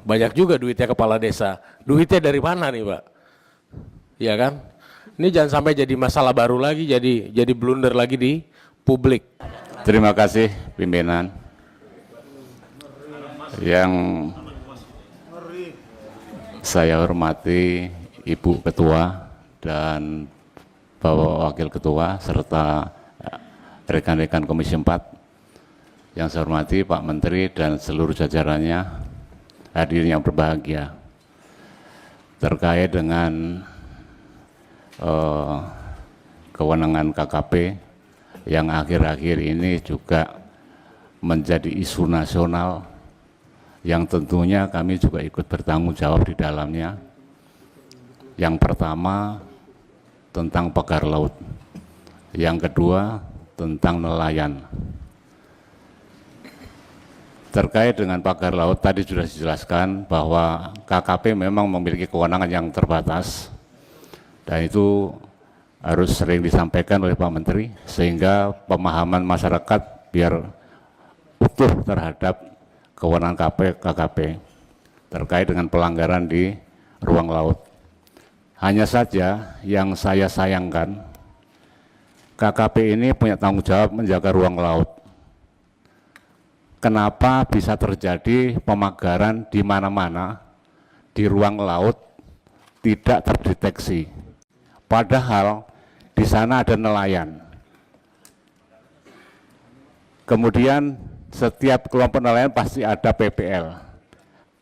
banyak juga duitnya kepala desa. Duitnya dari mana nih, Pak? Ya kan? Ini jangan sampai jadi masalah baru lagi, jadi blunder lagi di publik. Terima kasih pimpinan. Yang saya hormati Ibu Ketua dan Bapak Wakil Ketua serta rekan-rekan Komisi 4. Yang saya hormati Pak Menteri dan seluruh jajarannya, hadirin yang berbahagia. Terkait dengan kewenangan KKP yang akhir-akhir ini juga menjadi isu nasional yang tentunya kami juga ikut bertanggung jawab di dalamnya. Yang pertama tentang pagar laut, yang kedua tentang nelayan. Terkait dengan pagar laut tadi sudah dijelaskan bahwa KKP memang memiliki kewenangan yang terbatas dan itu harus sering disampaikan oleh Pak Menteri sehingga pemahaman masyarakat biar utuh terhadap kewenangan KKP terkait dengan pelanggaran di ruang laut. Hanya saja yang saya sayangkan, KKP ini punya tanggung jawab menjaga ruang laut. Kenapa bisa terjadi pemagaran di mana-mana di ruang laut tidak terdeteksi? Padahal di sana ada nelayan. Kemudian setiap kelompok nelayan pasti ada PPL.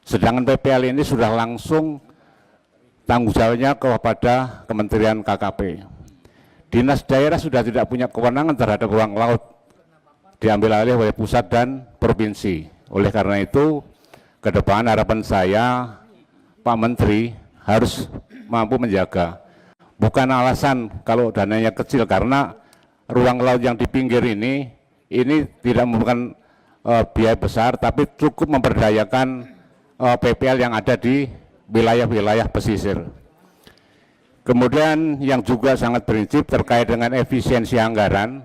Sedangkan PPL ini sudah langsung tanggung jawabnya kepada Kementerian KKP. Dinas daerah sudah tidak punya kewenangan terhadap ruang laut, diambil alih oleh pusat dan provinsi. Oleh karena itu, ke depan harapan saya, Pak Menteri harus mampu menjaga. Bukan alasan kalau dananya kecil, karena ruang laut yang di pinggir ini tidak memerlukan biaya besar, tapi cukup memberdayakan PPL yang ada di wilayah-wilayah pesisir. Kemudian yang juga sangat prinsip terkait dengan efisiensi anggaran,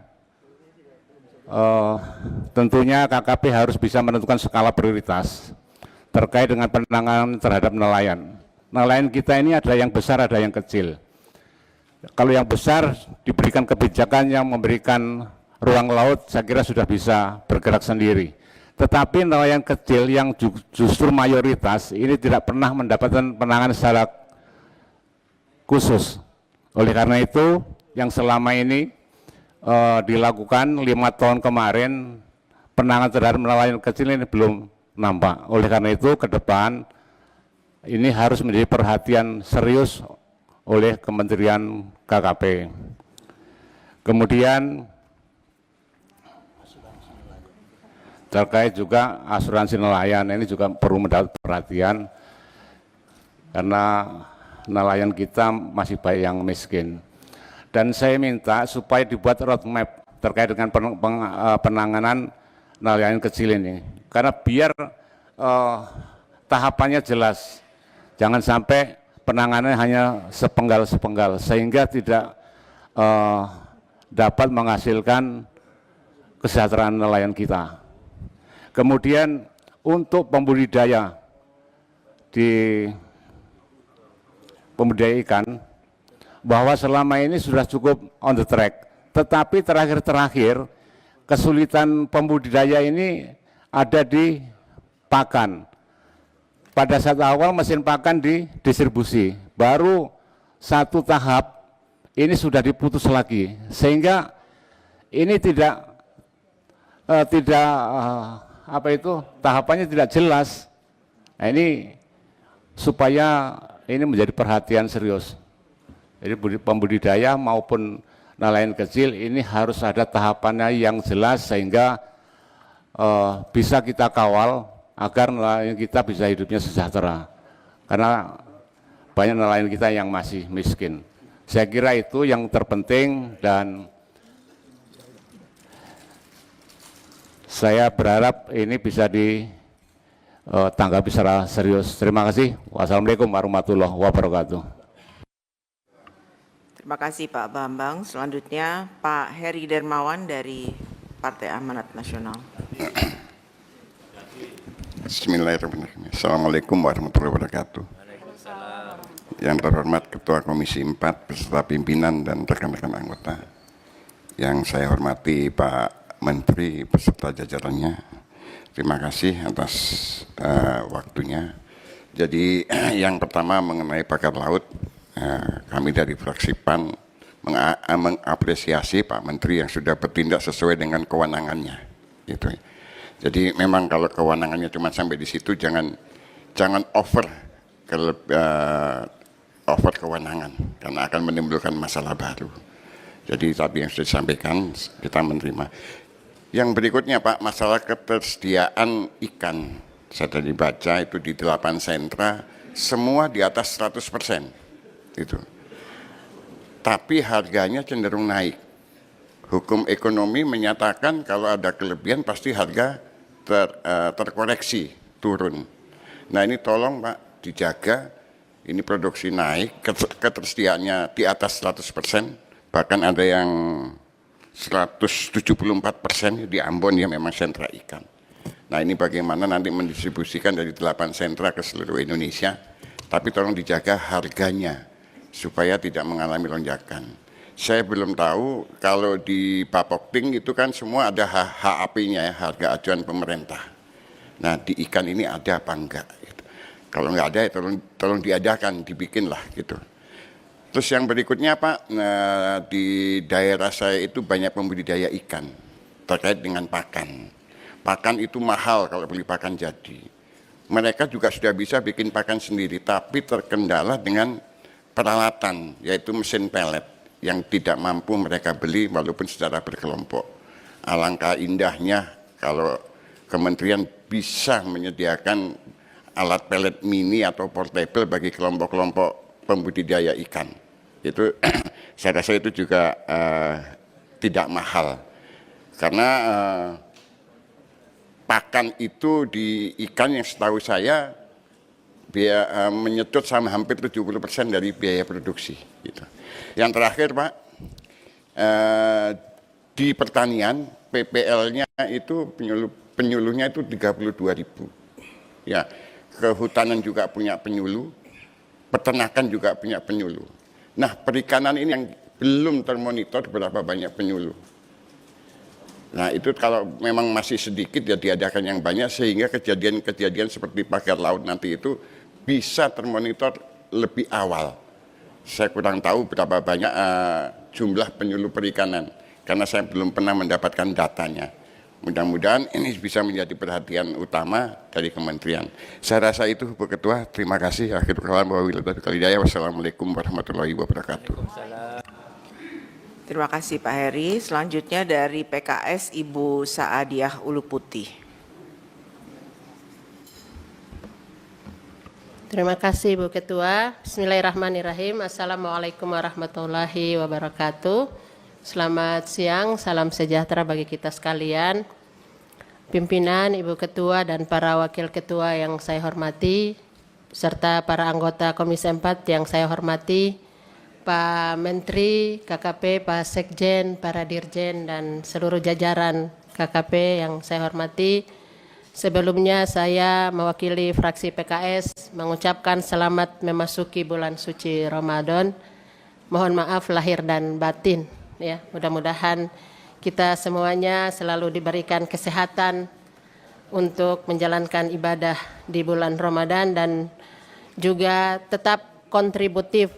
tentunya KKP harus bisa menentukan skala prioritas terkait dengan penanganan terhadap nelayan. Nelayan kita ini ada yang besar, ada yang kecil. Kalau yang besar diberikan kebijakan yang memberikan ruang laut, saya kira sudah bisa bergerak sendiri. Tetapi nelayan kecil yang justru mayoritas ini tidak pernah mendapatkan penanganan secara khusus. Oleh karena itu, yang selama ini dilakukan 5 tahun kemarin, penanganan terhadap nelayan kecil ini belum nampak. Oleh karena itu, ke depan ini harus menjadi perhatian serius oleh Kementerian KKP. Kemudian terkait juga asuransi nelayan, ini juga perlu mendapat perhatian karena nelayan kita masih banyak yang miskin. Dan saya minta supaya dibuat roadmap terkait dengan penanganan nelayan kecil ini, karena biar tahapannya jelas, jangan sampai penanganannya hanya sepenggal-sepenggal sehingga tidak dapat menghasilkan kesejahteraan nelayan kita. Kemudian untuk pembudidaya ikan, bahwa selama ini sudah cukup on the track, tetapi terakhir-terakhir kesulitan pembudidaya ini ada di pakan. Pada saat awal mesin pakan didistribusi, baru satu tahap ini sudah diputus lagi, sehingga ini tahapannya tidak jelas. Nah, ini supaya ini menjadi perhatian serius. Jadi pembudidaya maupun nelayan kecil ini harus ada tahapannya yang jelas sehingga bisa kita kawal agar nelayan kita bisa hidupnya sejahtera. Karena banyak nelayan kita yang masih miskin. Saya kira itu yang terpenting dan saya berharap ini bisa ditanggapi secara serius. Terima kasih. Wassalamualaikum warahmatullahi wabarakatuh. Terima kasih Pak Bambang. Selanjutnya Pak Heri Dermawan dari Partai Amanat Nasional. Bismillahirrahmanirrahim. Assalamualaikum warahmatullahi wabarakatuh. Yang terhormat Ketua Komisi 4 beserta pimpinan dan rekan-rekan anggota. Yang saya hormati Pak Menteri beserta jajarannya. Terima kasih atas waktunya. Jadi yang pertama mengenai pagar laut, kami dari fraksi PAN mengapresiasi Pak Menteri yang sudah bertindak sesuai dengan kewenangannya. Gitu. Jadi memang kalau kewenangannya cuma sampai di situ, jangan over kewenangan karena akan menimbulkan masalah baru. Jadi tapi yang sudah disampaikan kita menerima. Yang berikutnya Pak, masalah ketersediaan ikan. Saya tadi baca itu di 8 sentra semua di atas 100%. Itu. Tapi harganya cenderung naik. Hukum ekonomi menyatakan kalau ada kelebihan pasti harga terkoreksi, turun. Nah ini tolong Pak dijaga, ini produksi naik, ketersediaannya di atas 100%, bahkan ada yang 174% di Ambon ya memang sentra ikan. Nah ini bagaimana nanti mendistribusikan dari 8 sentra ke seluruh Indonesia, tapi tolong dijaga harganya supaya tidak mengalami lonjakan. Saya belum tahu kalau di Bapokting itu kan semua ada HAP-nya ya, harga acuan pemerintah. Nah di ikan ini ada apa enggak? Gitu. Kalau enggak ada ya tolong diadakan, dibikinlah gitu. Terus yang berikutnya Pak, di daerah saya itu banyak pembudidaya ikan terkait dengan pakan. Pakan itu mahal kalau beli pakan jadi. Mereka juga sudah bisa bikin pakan sendiri, tapi terkendala dengan peralatan, yaitu mesin pelet yang tidak mampu mereka beli walaupun secara berkelompok. Alangkah indahnya kalau kementerian bisa menyediakan alat pelet mini atau portable bagi kelompok-kelompok pembudidaya ikan. Itu saya rasa itu juga tidak mahal. Karena pakan itu di ikan yang setahu saya menyedot sama hampir 70% dari biaya produksi. Gitu. Yang terakhir Pak, di pertanian PPL-nya itu penyuluhnya itu 32.000. Ya, kehutanan juga punya penyuluh, peternakan juga punya penyuluh. Nah, perikanan ini yang belum termonitor berapa banyak penyuluh. Nah, itu kalau memang masih sedikit ya diadakan yang banyak sehingga kejadian-kejadian seperti pagar laut nanti itu bisa termonitor lebih awal. Saya kurang tahu berapa banyak jumlah penyuluh perikanan karena saya belum pernah mendapatkan datanya. Mudah-mudahan ini bisa menjadi perhatian utama dari kementerian. Saya rasa itu Bu Ketua. Terima kasih. Akhirul kalam wa billahi taufiq wal hidayah. Wassalamualaikum warahmatullahi wabarakatuh. Terima kasih Pak Heri. Selanjutnya dari PKS Ibu Saadiah Uluputi. Terima kasih Bu Ketua. Bismillahirrahmanirrahim. Assalamualaikum warahmatullahi wabarakatuh. Selamat siang, salam sejahtera bagi kita sekalian. Pimpinan, Ibu Ketua dan para Wakil Ketua yang saya hormati, serta para anggota Komisi 4 yang saya hormati, Pak Menteri, KKP, Pak Sekjen, para Dirjen, dan seluruh jajaran KKP yang saya hormati. Sebelumnya saya mewakili fraksi PKS mengucapkan selamat memasuki bulan suci Ramadan. Mohon maaf lahir dan batin. Ya, mudah-mudahan kita semuanya selalu diberikan kesehatan untuk menjalankan ibadah di bulan Ramadan dan juga tetap kontributif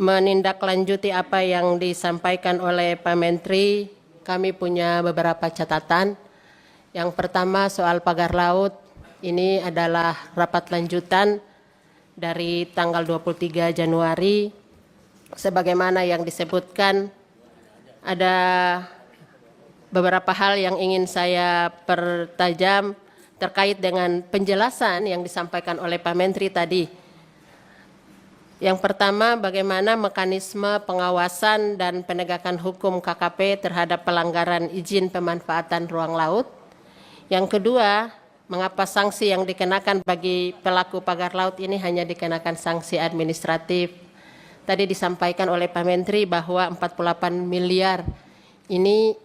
menindaklanjuti apa yang disampaikan oleh Pak Menteri. Kami punya beberapa catatan. Yang pertama soal pagar laut, ini adalah rapat lanjutan dari tanggal 23 Januari. Sebagaimana yang disebutkan, ada beberapa hal yang ingin saya pertajam terkait dengan penjelasan yang disampaikan oleh Pak Menteri tadi. Yang pertama, bagaimana mekanisme pengawasan dan penegakan hukum KKP terhadap pelanggaran izin pemanfaatan ruang laut. Yang kedua, mengapa sanksi yang dikenakan bagi pelaku pagar laut ini hanya dikenakan sanksi administratif. Tadi disampaikan oleh Pak Menteri bahwa 48 miliar ini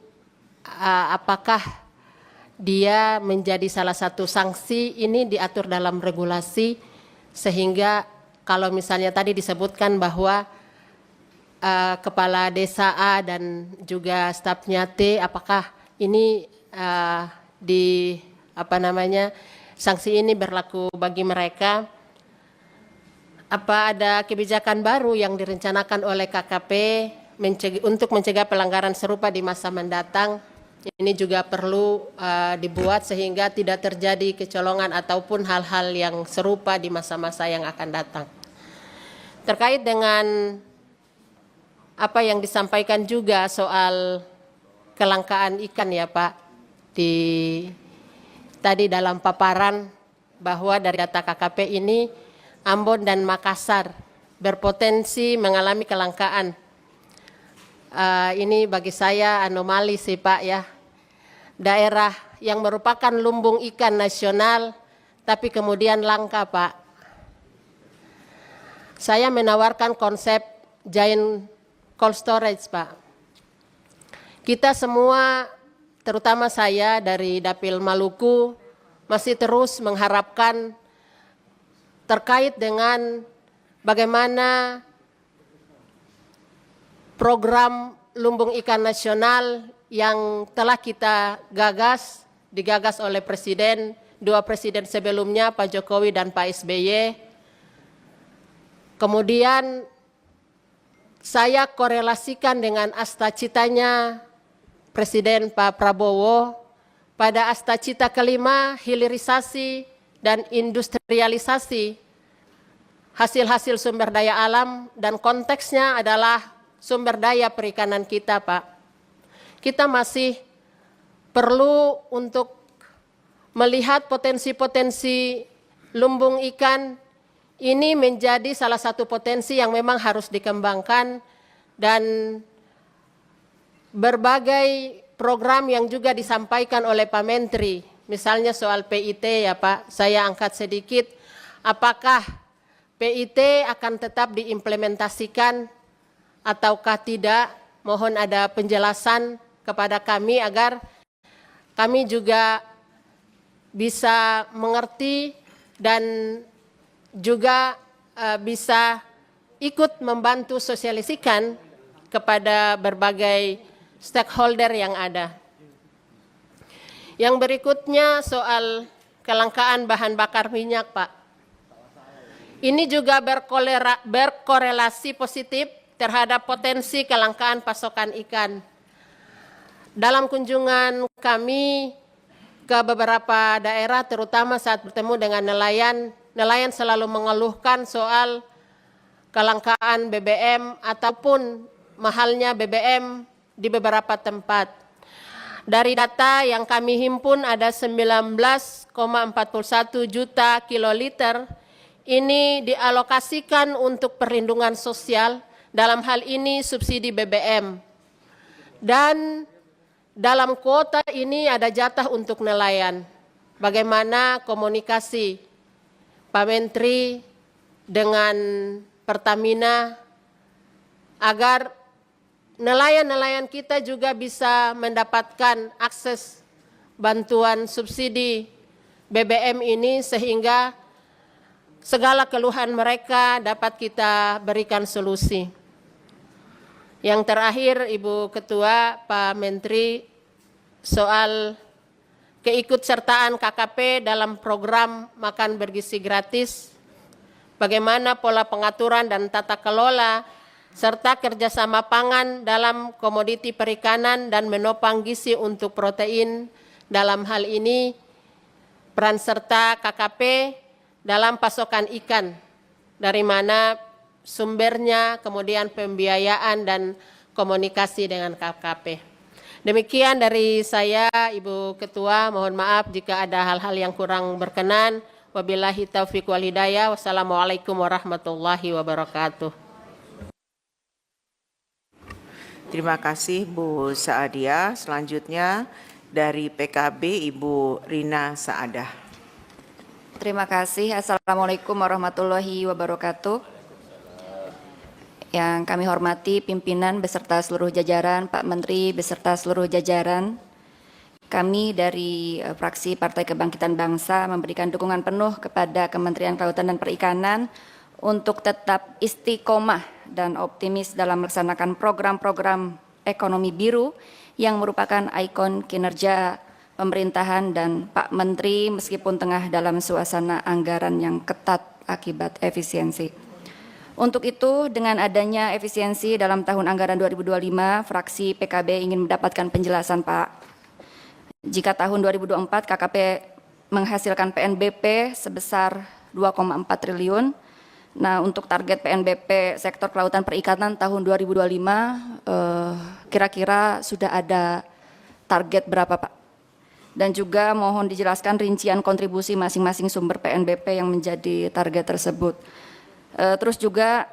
apakah dia menjadi salah satu sanksi. Ini diatur dalam regulasi, sehingga kalau misalnya tadi disebutkan bahwa kepala desa A dan juga stafnya T, apakah ini sanksi ini berlaku bagi mereka? Apa ada kebijakan baru yang direncanakan oleh KKP untuk mencegah pelanggaran serupa di masa mendatang? Ini juga perlu dibuat sehingga tidak terjadi kecolongan ataupun hal-hal yang serupa di masa-masa yang akan datang. Terkait dengan apa yang disampaikan juga soal kelangkaan ikan ya Pak, tadi dalam paparan bahwa dari data KKP ini Ambon dan Makassar berpotensi mengalami kelangkaan. Ini bagi saya anomali sih Pak ya. Daerah yang merupakan lumbung ikan nasional tapi kemudian langka Pak. Saya menawarkan konsep giant cold storage Pak. Kita semua, terutama saya dari Dapil Maluku, masih terus mengharapkan terkait dengan bagaimana program lumbung ikan nasional yang telah kita digagas oleh dua presiden sebelumnya, Pak Jokowi dan Pak SBY. Kemudian saya korelasikan dengan asta-citanya Presiden Pak Prabowo pada asta-cita kelima, hilirisasi dan industrialisasi hasil-hasil sumber daya alam, dan konteksnya adalah sumber daya perikanan kita Pak. Kita masih perlu untuk melihat potensi-potensi lumbung ikan. Ini menjadi salah satu potensi yang memang harus dikembangkan, dan berbagai program yang juga disampaikan oleh Pak Menteri, misalnya soal PIT ya Pak, saya angkat sedikit, apakah PIT akan tetap diimplementasikan ataukah tidak? Mohon ada penjelasan kepada kami agar kami juga bisa mengerti dan juga bisa ikut membantu sosialisikan kepada berbagai stakeholder yang ada. Yang berikutnya soal kelangkaan bahan bakar minyak Pak. Ini juga berkorelasi positif terhadap potensi kelangkaan pasokan ikan. Dalam kunjungan kami ke beberapa daerah, terutama saat bertemu dengan nelayan, nelayan selalu mengeluhkan soal kelangkaan BBM ataupun mahalnya BBM di beberapa tempat. Dari data yang kami himpun ada 19,41 juta kiloliter ini dialokasikan untuk perlindungan sosial, dalam hal ini subsidi BBM. Dan dalam kuota ini ada jatah untuk nelayan. Bagaimana komunikasi Pak Menteri dengan Pertamina agar nelayan-nelayan kita juga bisa mendapatkan akses bantuan subsidi BBM ini, sehingga segala keluhan mereka dapat kita berikan solusi. Yang terakhir Ibu Ketua, Pak Menteri, soal keikutsertaan KKP dalam program makan bergizi gratis, bagaimana pola pengaturan dan tata kelola serta kerjasama pangan dalam komoditi perikanan dan menopang gizi untuk protein. Dalam hal ini peran serta KKP dalam pasokan ikan, dari mana sumbernya, kemudian pembiayaan dan komunikasi dengan KKP. Demikian dari saya Ibu Ketua, mohon maaf jika ada hal-hal yang kurang berkenan. Wabillahi taufiq wal hidayah. Wassalamualaikum warahmatullahi wabarakatuh. Terima kasih Bu Saadia. Selanjutnya dari PKB Ibu Rina Saadah. Terima kasih. Assalamualaikum warahmatullahi wabarakatuh. Yang kami hormati pimpinan beserta seluruh jajaran, Pak Menteri beserta seluruh jajaran, kami dari fraksi Partai Kebangkitan Bangsa memberikan dukungan penuh kepada Kementerian Kelautan dan Perikanan untuk tetap istiqomah dan optimis dalam melaksanakan program-program ekonomi biru yang merupakan ikon kinerja pemerintahan dan Pak Menteri meskipun tengah dalam suasana anggaran yang ketat akibat efisiensi. Untuk itu, dengan adanya efisiensi dalam tahun anggaran 2025, fraksi PKB ingin mendapatkan penjelasan Pak. Jika tahun 2024 KKP menghasilkan PNBP sebesar 2,4 triliun, nah untuk target PNBP sektor kelautan perikanan tahun 2025 kira-kira sudah ada target berapa Pak? Dan juga mohon dijelaskan rincian kontribusi masing-masing sumber PNBP yang menjadi target tersebut. Terus juga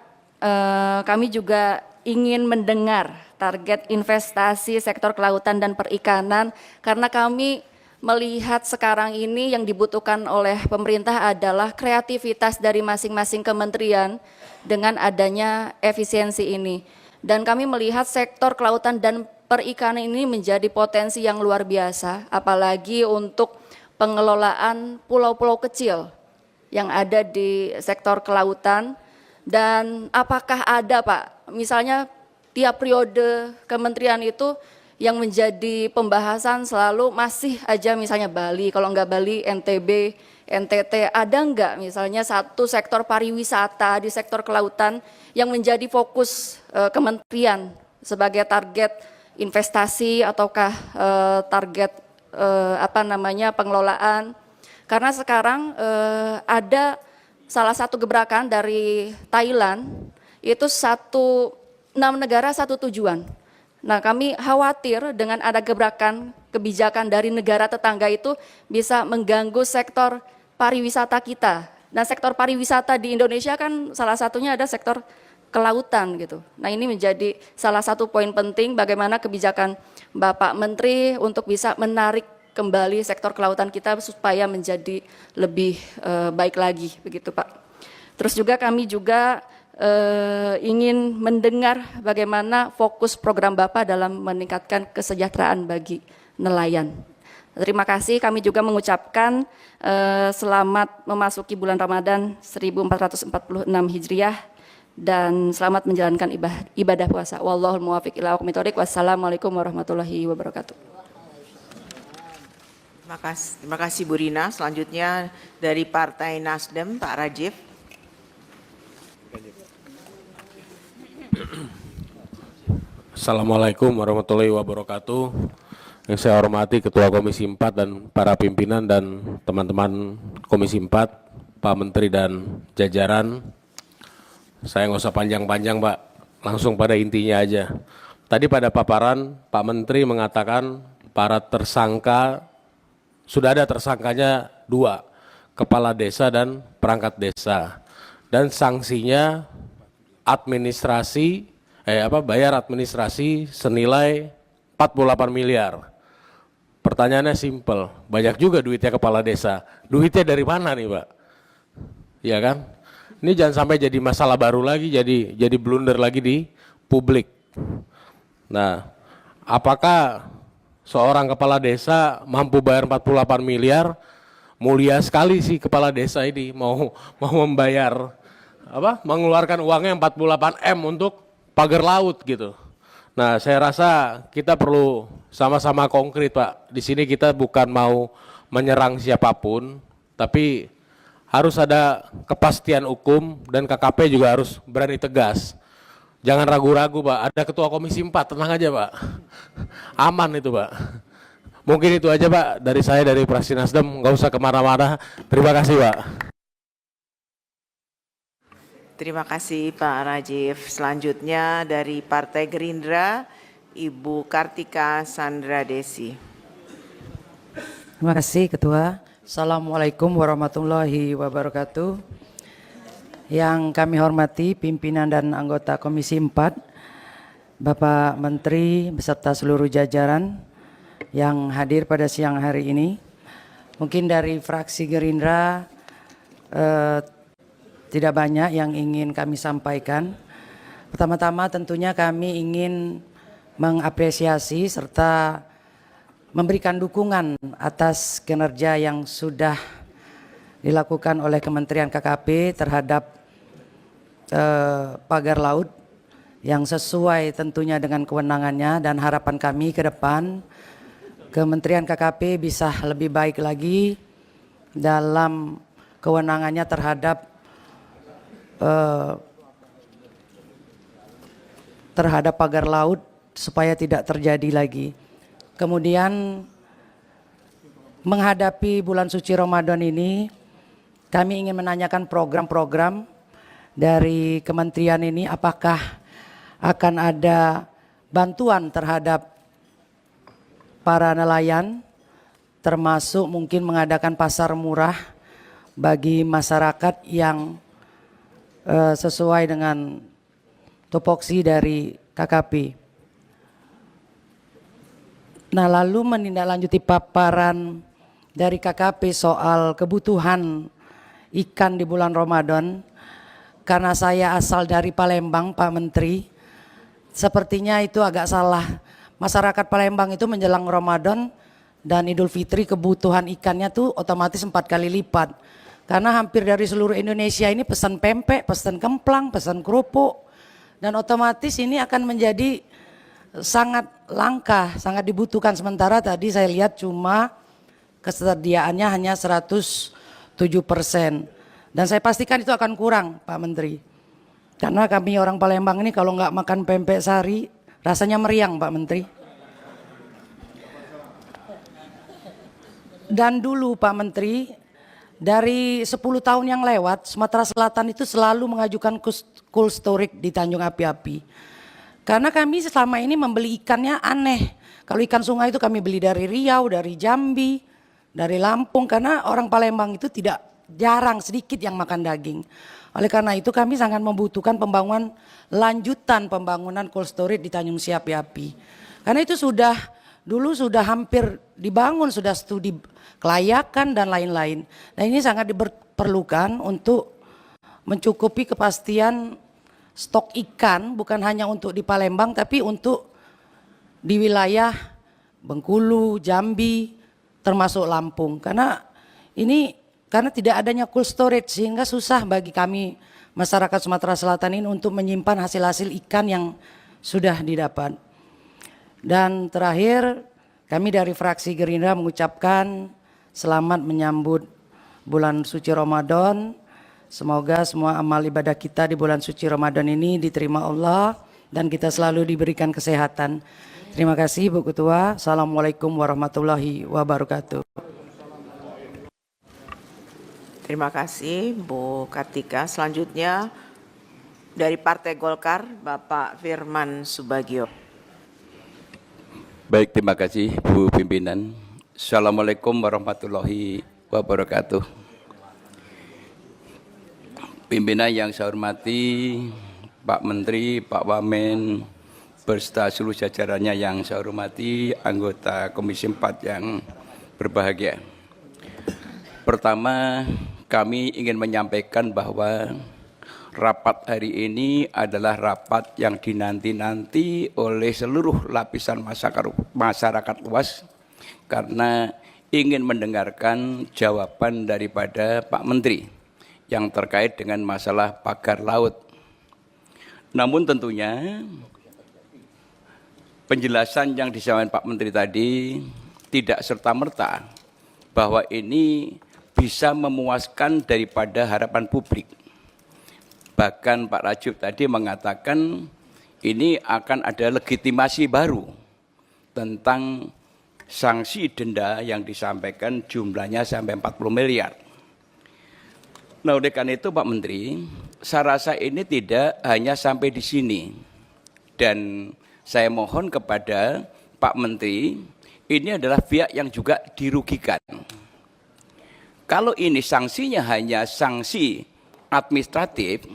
kami juga ingin mendengar target investasi sektor kelautan dan perikanan karena kami melihat sekarang ini yang dibutuhkan oleh pemerintah adalah kreativitas dari masing-masing kementerian dengan adanya efisiensi ini. Dan kami melihat sektor kelautan dan perikanan ini menjadi potensi yang luar biasa, apalagi untuk pengelolaan pulau-pulau kecil yang ada di sektor kelautan. Dan apakah ada Pak, misalnya tiap periode kementerian itu yang menjadi pembahasan selalu masih aja misalnya Bali, kalau enggak Bali, NTB, NTT, ada enggak misalnya satu sektor pariwisata di sektor kelautan yang menjadi fokus kementerian sebagai target investasi ataukah target pengelolaan. Karena sekarang ada salah satu gebrakan dari Thailand itu 6 negara satu tujuan. Nah, kami khawatir dengan ada gebrakan kebijakan dari negara tetangga itu bisa mengganggu sektor pariwisata kita. Nah, sektor pariwisata di Indonesia kan salah satunya ada sektor kelautan gitu. Nah, ini menjadi salah satu poin penting bagaimana kebijakan Bapak Menteri untuk bisa menarik kembali sektor kelautan kita supaya menjadi lebih baik lagi begitu Pak. Terus juga kami juga ingin mendengar bagaimana fokus program Bapak dalam meningkatkan kesejahteraan bagi nelayan. Terima kasih, kami juga mengucapkan selamat memasuki bulan Ramadan 1446 Hijriah dan selamat menjalankan ibadah puasa. Wallahul muwaffiq ila aqwamit thoriq. Wassalamualaikum warahmatullahi wabarakatuh. Terima kasih Bu Rina. Selanjutnya dari Partai Nasdem Pak Rajif. Assalamualaikum warahmatullahi wabarakatuh. Yang saya hormati Ketua Komisi 4 dan para pimpinan dan teman-teman Komisi 4, Pak Menteri dan jajaran. Saya nggak usah panjang-panjang Pak, langsung pada intinya aja. Tadi pada paparan Pak Menteri mengatakan para tersangka, sudah ada tersangkanya 2, kepala desa dan perangkat desa. Dan sanksinya bayar administrasi senilai 48 miliar. Pertanyaannya simpel, banyak juga duitnya kepala desa. Duitnya dari mana nih Pak? Iya kan? Ini jangan sampai jadi masalah baru lagi, jadi blunder lagi di publik. Nah, apakah seorang kepala desa mampu bayar 48 miliar? Mulia sekali sih kepala desa ini mau membayar mengeluarkan uangnya 48 M untuk pagar laut gitu. Nah, saya rasa kita perlu sama-sama konkret Pak. Di sini kita bukan mau menyerang siapapun, tapi harus ada kepastian hukum dan KKP juga harus berani tegas. Jangan ragu-ragu Pak, ada Ketua Komisi 4, tenang aja Pak. Aman itu Pak. Mungkin itu aja Pak dari saya, dari fraksi Nasdem, nggak usah kemana-mana. Terima kasih Pak. Terima kasih Pak Rajif. Selanjutnya dari Partai Gerindra, Ibu Kartika Sandra Desi. Terima kasih Ketua. Assalamualaikum warahmatullahi wabarakatuh. Yang kami hormati pimpinan dan anggota Komisi 4, Bapak Menteri beserta seluruh jajaran yang hadir pada siang hari ini. Mungkin dari fraksi Gerindra tidak banyak yang ingin kami sampaikan. Pertama-tama tentunya kami ingin mengapresiasi serta memberikan dukungan atas kinerja yang sudah dilakukan oleh Kementerian KKP terhadap pagar laut yang sesuai tentunya dengan kewenangannya, dan harapan kami ke depan Kementerian KKP bisa lebih baik lagi dalam kewenangannya terhadap pagar laut supaya tidak terjadi lagi. Kemudian menghadapi bulan suci Ramadan ini, kami ingin menanyakan program-program dari kementerian ini, apakah akan ada bantuan terhadap para nelayan, termasuk mungkin mengadakan pasar murah bagi masyarakat yang sesuai dengan tupoksi dari KKP. Nah, lalu menindaklanjuti paparan dari KKP soal kebutuhan ikan di bulan Ramadan, karena saya asal dari Palembang, Pak Menteri, sepertinya itu agak salah. Masyarakat Palembang itu menjelang Ramadan dan Idul Fitri kebutuhan ikannya tuh otomatis 4 kali lipat. Karena hampir dari seluruh Indonesia ini pesan pempek, pesan kemplang, pesan kerupuk, dan otomatis ini akan menjadi sangat langka, sangat dibutuhkan. Sementara tadi saya lihat cuma kesediaannya hanya 107%. Dan saya pastikan itu akan kurang, Pak Menteri. Karena kami orang Palembang ini kalau nggak makan pempek sari, rasanya meriang, Pak Menteri. Dan dulu Pak Menteri, dari 10 tahun yang lewat, Sumatera Selatan itu selalu mengajukan cold storage di Tanjung Api-Api. Karena kami selama ini membeli ikannya aneh. Kalau ikan sungai itu kami beli dari Riau, dari Jambi, dari Lampung, karena orang Palembang itu jarang sedikit yang makan daging. Oleh karena itu kami sangat membutuhkan lanjutan pembangunan cold storage di Tanjung Api-Api. Karena itu dulu sudah hampir dibangun, sudah studi kelayakan dan lain-lain. Nah, ini sangat diperlukan untuk mencukupi kepastian stok ikan, bukan hanya untuk di Palembang tapi untuk di wilayah Bengkulu, Jambi, termasuk Lampung. Karena tidak adanya cold storage sehingga susah bagi kami masyarakat Sumatera Selatan ini untuk menyimpan hasil-hasil ikan yang sudah didapat. Dan terakhir, kami dari fraksi Gerindra mengucapkan selamat menyambut bulan suci Ramadan. Semoga semua amal ibadah kita di bulan suci Ramadan ini diterima Allah dan kita selalu diberikan kesehatan. Terima kasih Bu Ketua. Assalamualaikum warahmatullahi wabarakatuh. Terima kasih Bu Kartika. Selanjutnya dari Partai Golkar, Bapak Firman Subagio. Baik, terima kasih Bu Pimpinan. Assalamualaikum warahmatullahi wabarakatuh. Pimpinan yang saya hormati, Pak Menteri, Pak Wamen, beserta seluruh jajarannya yang saya hormati, anggota Komisi 4 yang berbahagia. Pertama, kami ingin menyampaikan bahwa rapat hari ini adalah rapat yang dinanti-nanti oleh seluruh lapisan masyarakat luas karena ingin mendengarkan jawaban daripada Pak Menteri yang terkait dengan masalah pagar laut. Namun tentunya penjelasan yang disampaikan Pak Menteri tadi tidak serta-merta bahwa ini bisa memuaskan daripada harapan publik. Bahkan Pak Rajib tadi mengatakan ini akan ada legitimasi baru tentang sanksi denda yang disampaikan jumlahnya sampai 40 miliar. Nah, oleh karena itu Pak Menteri, saya rasa ini tidak hanya sampai di sini. Dan saya mohon kepada Pak Menteri, ini adalah pihak yang juga dirugikan. Kalau ini sanksinya hanya sanksi administratif,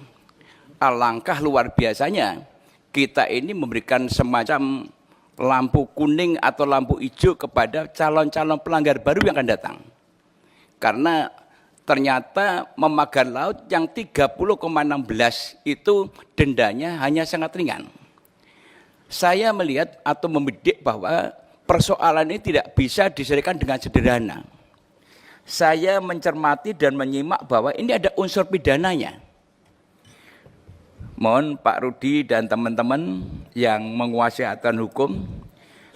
alangkah luar biasanya kita ini memberikan semacam lampu kuning atau lampu hijau kepada calon-calon pelanggar baru yang akan datang. Karena ternyata memagar laut yang 30,16 itu dendanya hanya sangat ringan. Saya melihat atau membidik bahwa persoalan ini tidak bisa diselesaikan dengan sederhana. Saya mencermati dan menyimak bahwa ini ada unsur pidananya. Mohon Pak Rudi dan teman-teman yang menguasai aturan hukum,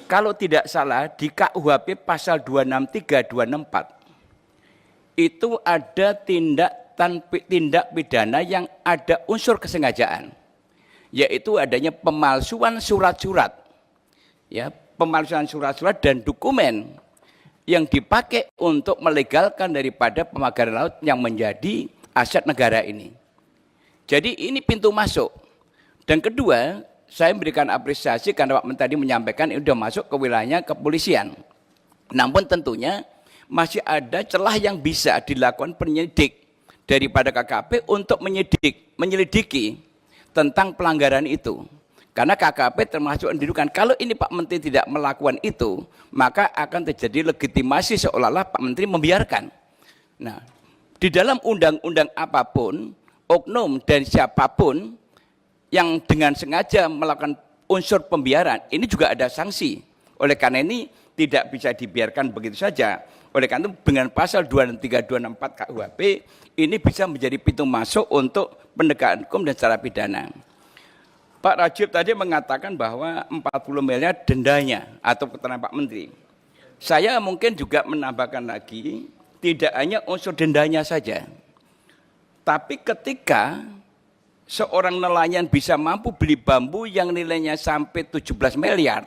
kalau tidak salah di KUHP pasal 263, 264, itu ada tindak pidana yang ada unsur kesengajaan, yaitu adanya pemalsuan surat-surat, ya, pemalsuan surat-surat dan dokumen yang dipakai untuk melegalkan daripada pemagaran laut yang menjadi aset negara ini. Jadi ini pintu masuk. Dan kedua, saya memberikan apresiasi karena Pak Menteri tadi menyampaikan ini sudah masuk ke wilayahnya kepolisian. Namun tentunya masih ada celah yang bisa dilakukan penyidik daripada KKP untuk menyelidiki tentang pelanggaran itu. Karena KKP termasuk mendidukan, kalau ini Pak Menteri tidak melakukan itu, maka akan terjadi legitimasi seolah-olah Pak Menteri membiarkan. Nah, di dalam undang-undang apapun, oknum dan siapapun yang dengan sengaja melakukan unsur pembiaran, ini juga ada sanksi. Oleh karena ini tidak bisa dibiarkan begitu saja. Oleh karena itu dengan pasal 263, 264 KUHP, ini bisa menjadi pintu masuk untuk penegakan hukum dan secara pidana. Pak Rajib tadi mengatakan bahwa 40 miliar dendanya atau keterangan Pak Menteri. Saya mungkin juga menambahkan lagi, tidak hanya unsur dendanya saja. Tapi ketika seorang nelayan bisa mampu beli bambu yang nilainya sampai 17 miliar,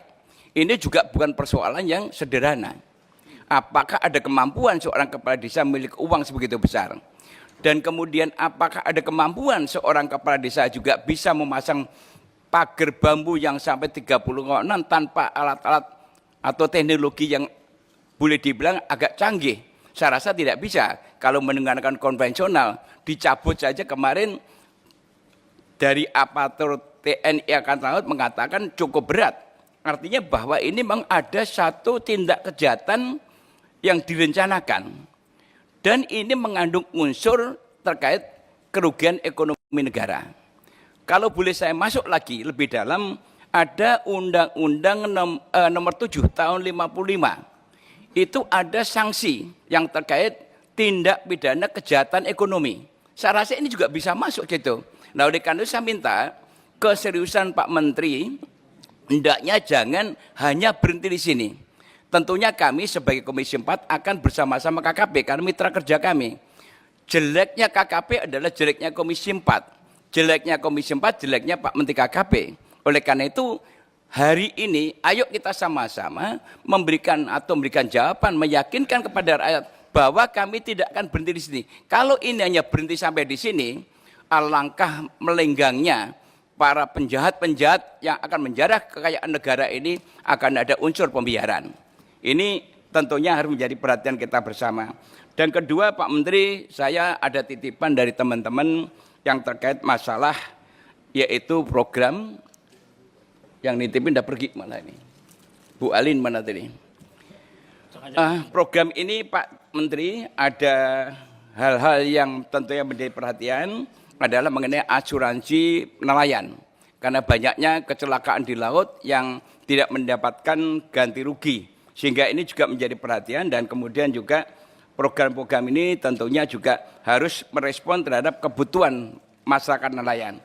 ini juga bukan persoalan yang sederhana. Apakah ada kemampuan seorang kepala desa memiliki uang sebegitu besar? Dan kemudian apakah ada kemampuan seorang kepala desa juga bisa memasang pagar bambu yang sampai 30 konan tanpa alat-alat atau teknologi yang boleh dibilang agak canggih? Saya rasa tidak bisa. Kalau menggunakan konvensional, dicabut saja kemarin dari aparatur TNI Angkatan Laut mengatakan cukup berat. Artinya bahwa ini memang ada satu tindak kejahatan yang direncanakan. Dan ini mengandung unsur terkait kerugian ekonomi negara. Kalau boleh saya masuk lagi lebih dalam, ada Undang-Undang nomor 7 tahun 55. Itu ada sanksi yang terkait tindak pidana kejahatan ekonomi. Saya rasa ini juga bisa masuk gitu. Nah, oleh karena itu saya minta keseriusan Pak Menteri, hendaknya jangan hanya berhenti di sini. Tentunya kami sebagai Komisi 4 akan bersama-sama KKP, karena mitra kerja kami. Jeleknya KKP adalah jeleknya Komisi 4. Jeleknya Komisi 4, jeleknya Pak Menteri KKP. Oleh karena itu, hari ini ayo kita sama-sama memberikan jawaban, meyakinkan kepada rakyat bahwa kami tidak akan berhenti di sini. Kalau ini hanya berhenti sampai di sini, alangkah melenggangnya para penjahat-penjahat yang akan menjarah kekayaan negara ini, akan ada unsur pembiaran. Ini tentunya harus menjadi perhatian kita bersama. Dan kedua, Pak Menteri, saya ada titipan dari teman-teman yang terkait masalah yaitu program yang nitipin udah pergi mana ini. Bu Alin mana tadi? Program ini Pak Menteri ada hal-hal yang tentunya menjadi perhatian adalah mengenai asuransi nelayan. Karena banyaknya kecelakaan di laut yang tidak mendapatkan ganti rugi. Sehingga ini juga menjadi perhatian dan kemudian juga program-program ini tentunya juga harus merespon terhadap kebutuhan masyarakat nelayan.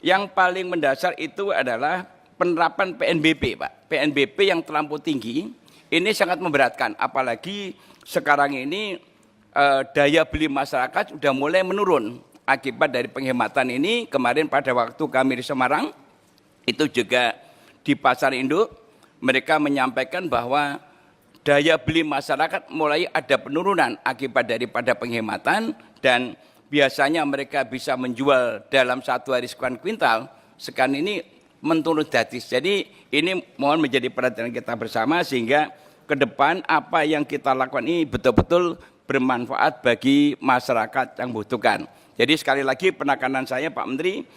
Yang paling mendasar itu adalah penerapan PNBP, Pak. PNBP yang terlampau tinggi, ini sangat memberatkan. Apalagi sekarang ini daya beli masyarakat sudah mulai menurun. Akibat dari penghematan ini, kemarin pada waktu kami di Semarang, itu juga di Pasar Induk, mereka menyampaikan bahwa daya beli masyarakat mulai ada penurunan akibat daripada penghematan, dan biasanya mereka bisa menjual dalam satu hari sekian kuintal, sekarang ini menurun drastis. Jadi ini mohon menjadi perhatian kita bersama sehingga ke depan apa yang kita lakukan ini betul-betul bermanfaat bagi masyarakat yang membutuhkan. Jadi sekali lagi penekanan saya Pak Menteri,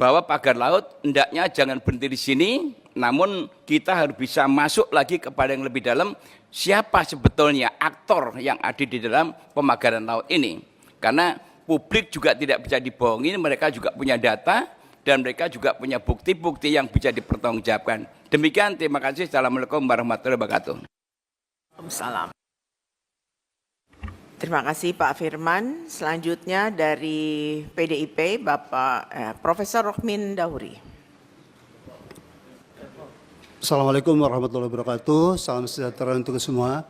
bahwa pagar laut hendaknya jangan berhenti di sini, namun kita harus bisa masuk lagi kepada yang lebih dalam, siapa sebetulnya aktor yang ada di dalam pemagaran laut ini. Karena publik juga tidak bisa dibohongi, mereka juga punya data, dan mereka juga punya bukti-bukti yang bisa dipertanggungjawabkan. Demikian, terima kasih. Assalamualaikum warahmatullahi wabarakatuh. Waalaikumsalam. Terima kasih Pak Firman. Selanjutnya dari PDIP Bapak Profesor Rohmin Dahuri. Assalamualaikum warahmatullahi wabarakatuh. Salam sejahtera untuk semua.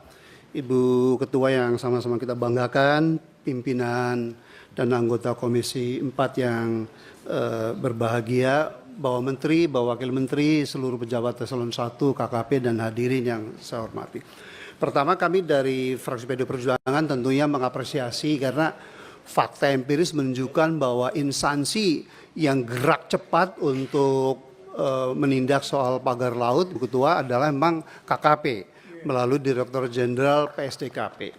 Ibu Ketua yang sama-sama kita banggakan, pimpinan dan anggota Komisi 4 yang berbahagia, Bapak Menteri, Bapak Wakil Menteri, seluruh pejabat eselon 1, KKP dan hadirin yang saya hormati. Pertama, kami dari fraksi PD Perjuangan tentunya mengapresiasi karena fakta empiris menunjukkan bahwa instansi yang gerak cepat untuk menindak soal pagar laut, Bu Ketua, adalah memang KKP melalui Direktur Jenderal PSDKP.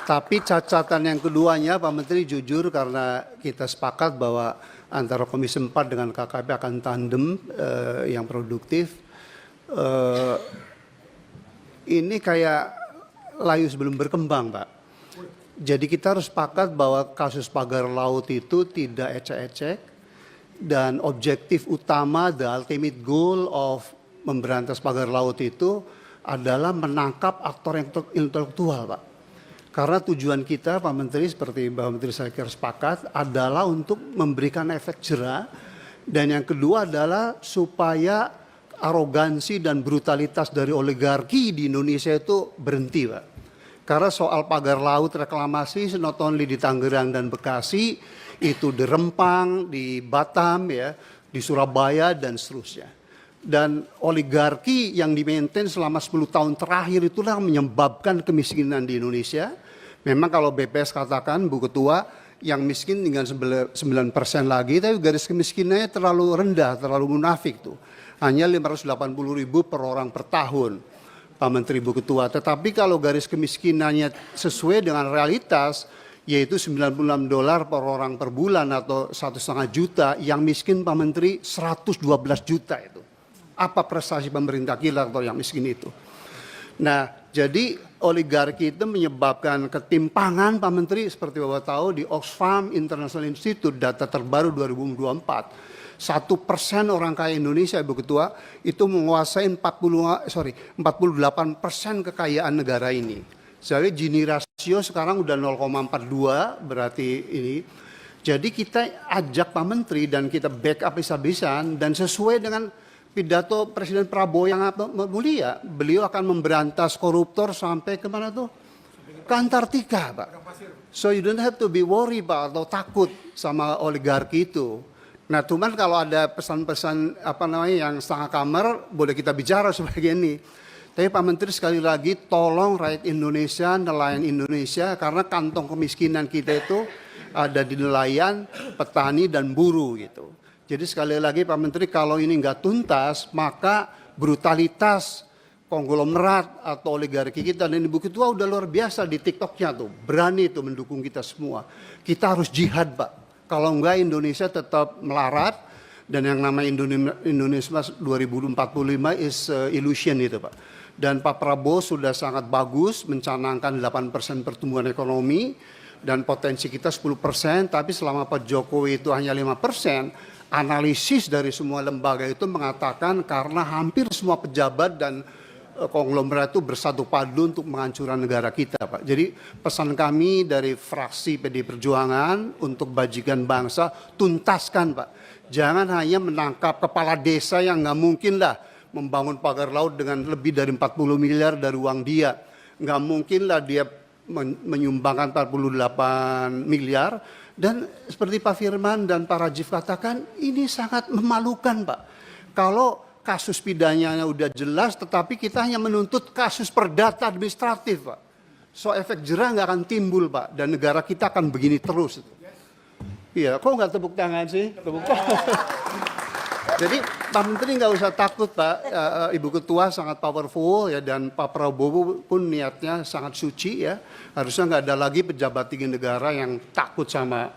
Tapi cacatan yang keduanya, Pak Menteri, jujur karena kita sepakat bahwa antara Komisi 4 dengan KKP akan tandem yang produktif. Ini kayak layu sebelum berkembang, Pak. Jadi kita harus sepakat bahwa kasus pagar laut itu tidak ecek-ecek, dan objektif utama, the ultimate goal of memberantas pagar laut itu adalah menangkap aktor yang intelektual, Pak. Karena tujuan kita, Pak Menteri, seperti Bapak Menteri saya kira sepakat, adalah untuk memberikan efek jera, dan yang kedua adalah supaya arogansi dan brutalitas dari oligarki di Indonesia itu berhenti, Pak. Karena soal pagar laut reklamasi, not only di Tangerang dan Bekasi, itu di Rempang, di Batam, ya, di Surabaya, dan seterusnya. Dan oligarki yang di-maintain selama 10 tahun terakhir itulah menyebabkan kemiskinan di Indonesia. Memang kalau BPS katakan, Bu Ketua, yang miskin tinggal 9% lagi, tapi garis kemiskinannya terlalu rendah, terlalu munafik tuh. Hanya 580.000 per orang per tahun, Pak Menteri, Bu Ketua. Tetapi kalau garis kemiskinannya sesuai dengan realitas, yaitu $96 per orang per bulan atau 1,5 juta, yang miskin, Pak Menteri, 112 juta itu. Apa prestasi pemerintah kita atau yang miskin itu? Nah, jadi oligarki itu menyebabkan ketimpangan, Pak Menteri, seperti Bapak tahu di Oxfam International Institute, data terbaru 2024, 1% orang kaya Indonesia, Ibu Ketua, itu menguasai 48% kekayaan negara ini. Jadi Gini rasio sekarang udah 0,42 berarti ini. Jadi kita ajak Pak Menteri dan kita backup habis-habisan dan sesuai dengan pidato Presiden Prabowo yang mulia, beliau akan memberantas koruptor sampai kemana tuh? Ke Antartika, Pak. So you don't have to be worried, Pak, atau takut sama oligarki itu. Nah, cuman kalau ada pesan-pesan yang setengah kamar, boleh kita bicara sebagai ini. Tapi Pak Menteri, sekali lagi tolong rakyat Indonesia, nelayan Indonesia, karena kantong kemiskinan kita itu ada di nelayan, petani, dan buruh gitu. Jadi sekali lagi Pak Menteri, kalau ini nggak tuntas, maka brutalitas konglomerat atau oligarki kita, dan Ibu Ketua udah luar biasa di TikToknya tuh, berani tuh mendukung kita semua. Kita harus jihad, Pak. Kalau enggak Indonesia tetap melarat, dan yang namanya Indonesia 2045 is illusion itu, Pak. Dan Pak Prabowo sudah sangat bagus mencanangkan 8% pertumbuhan ekonomi dan potensi kita 10%, tapi selama Pak Jokowi itu hanya 5%, analisis dari semua lembaga itu mengatakan karena hampir semua pejabat dan konglomerat itu bersatu padu untuk menghancurkan negara kita, Pak. Jadi pesan kami dari fraksi PD Perjuangan untuk bajikan bangsa, tuntaskan, Pak. Jangan hanya menangkap kepala desa yang nggak mungkin lah membangun pagar laut dengan lebih dari 40 miliar dari uang dia. Nggak mungkin lah dia menyumbangkan 48 miliar. Dan seperti Pak Firman dan Pak Rajif katakan, ini sangat memalukan, Pak. Kalau kasus pidananya udah jelas, tetapi kita hanya menuntut kasus perdata administratif, Pak. So efek jerah nggak akan timbul, Pak. Dan negara kita akan begini terus. Iya, kok nggak tepuk tangan sih? Tepuk tangan. Jadi Pak Menteri nggak usah takut, Pak. Ibu Ketua sangat powerful ya, dan Pak Prabowo pun niatnya sangat suci ya. Harusnya nggak ada lagi pejabat tinggi negara yang takut sama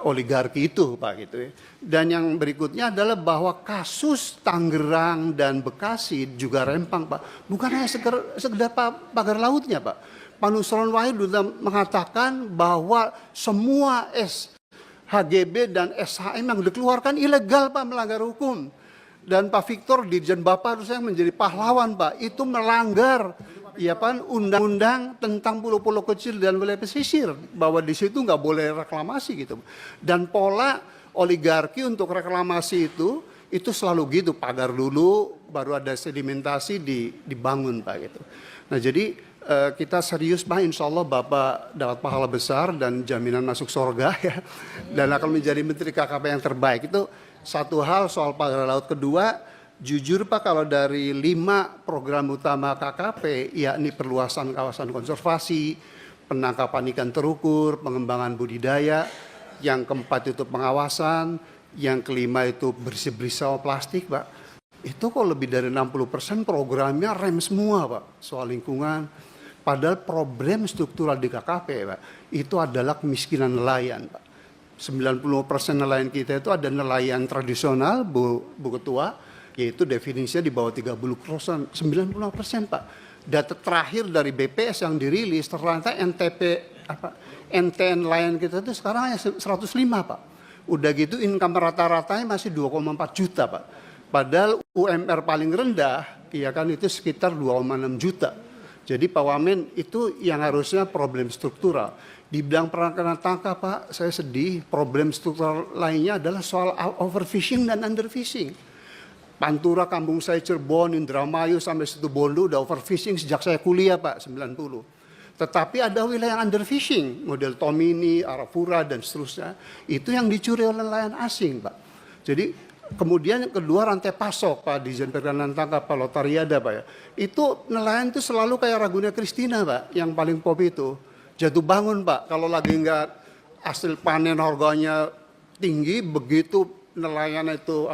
oligarki itu, Pak, gitu ya. Dan yang berikutnya adalah bahwa kasus Tangerang dan Bekasi juga Rempang, Pak, bukan hanya sekedar pagar lautnya, Pak. Pak Nusron Wahid sudah mengatakan bahwa semua HGB dan SHM yang dikeluarkan ilegal Pak, melanggar hukum. Dan Pak Victor Dirjen Bapak harusnya menjadi pahlawan Pak, itu melanggar ya Pak undang-undang tentang pulau-pulau kecil dan wilayah pesisir, bahwa di situ nggak boleh reklamasi gitu. Dan pola oligarki untuk reklamasi itu selalu gitu, pagar dulu baru ada sedimentasi dibangun Pak gitu. Nah jadi kita serius Pak, insya Allah Bapak dapat pahala besar dan jaminan masuk surga ya, dan akan menjadi Menteri KKP yang terbaik. Itu satu hal soal pagar laut. Kedua, jujur Pak, kalau dari 5 program utama KKP, yakni perluasan kawasan konservasi, penangkapan ikan terukur, pengembangan budidaya, yang keempat itu pengawasan, yang kelima itu bersih-bersih sama plastik Pak, itu kok lebih dari 60% programnya rem semua Pak, soal lingkungan. Padahal problem struktural di KKP Pak, itu adalah kemiskinan nelayan Pak. 90% nelayan kita itu ada nelayan tradisional, Bu Ketua, yaitu definisinya di bawah 30%, 95% Pak. Data terakhir dari BPS yang dirilis, ternyata NTN nelayan kita itu sekarang hanya 105 Pak. Udah gitu income rata-ratanya masih 2,4 juta Pak. Padahal UMR paling rendah, ya kan itu sekitar 2,6 juta. Jadi Pak Wamen, itu yang harusnya problem struktural. Di bidang perikanan tangkap Pak, saya sedih, problem struktural lainnya adalah soal overfishing dan underfishing. Pantura, kampung saya Cirebon, Indramayu sampai Situbondo udah overfishing sejak saya kuliah Pak, 90. Tetapi ada wilayah yang underfishing, model Tomini, Arafura dan seterusnya, itu yang dicuri oleh nelayan asing Pak. Jadi kemudian yang kedua rantai pasok Pak, Dirjen Perikanan Tangkap Pak Lotariada Pak ya. Itu nelayan itu selalu kayak Ragunya Christina Pak, yang paling pop itu. Jatuh bangun Pak, kalau lagi nggak hasil panen harganya tinggi, begitu nelayan itu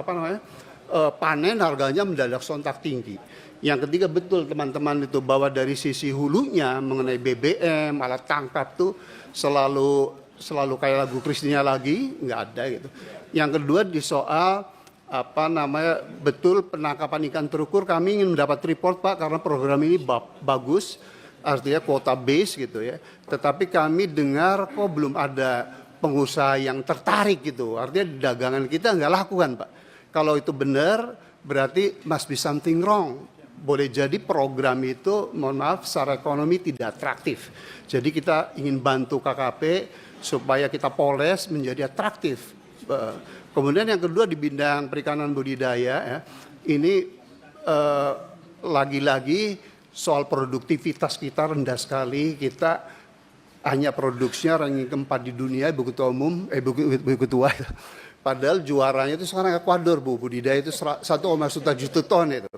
panen harganya mendadak sontak tinggi. Yang ketiga betul teman-teman itu, bahwa dari sisi hulunya mengenai BBM, alat tangkap tuh selalu kayak lagu Kristina lagi, nggak ada gitu. Yang kedua di soal betul penangkapan ikan terukur, kami ingin mendapat report Pak, karena program ini bagus, artinya quota base gitu ya. Tetapi kami dengar kok belum ada pengusaha yang tertarik gitu, artinya dagangan kita nggak lakukan Pak. Kalau itu benar, berarti must be something wrong. Boleh jadi program itu, mohon maaf, secara ekonomi tidak atraktif. Jadi kita ingin bantu KKP supaya kita poles menjadi atraktif. Kemudian yang kedua di bidang perikanan budidaya ya, ini lagi-lagi soal produktivitas kita rendah sekali. Kita hanya produksinya ranking keempat di dunia, Ibu Ketua Umum, Ibu Ketua. Padahal juaranya itu sekarang Ekuador Bu, budidaya itu 1,1 juta ton itu.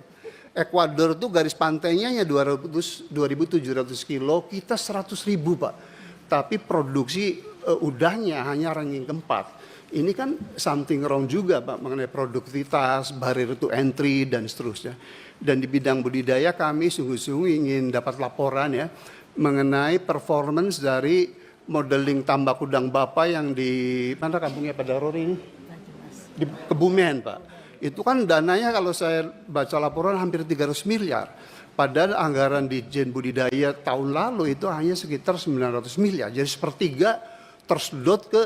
Ekuador itu garis pantainya hanya 2.700 kilo, kita 100.000 Pak. Tapi produksi udahnya hanya ranking keempat. Ini kan something wrong juga Pak mengenai produktivitas, barrier to entry dan seterusnya. Dan di bidang budidaya kami sungguh-sungguh ingin dapat laporan ya mengenai performance dari modeling tambak udang bapa yang di mana kampungnya Pak Daror ini? Di Kebumen Pak. Itu kan dananya kalau saya baca laporan hampir 300 miliar. Padahal anggaran di Jen Budidaya tahun lalu itu hanya sekitar 900 miliar. Jadi sepertiga tersedot ke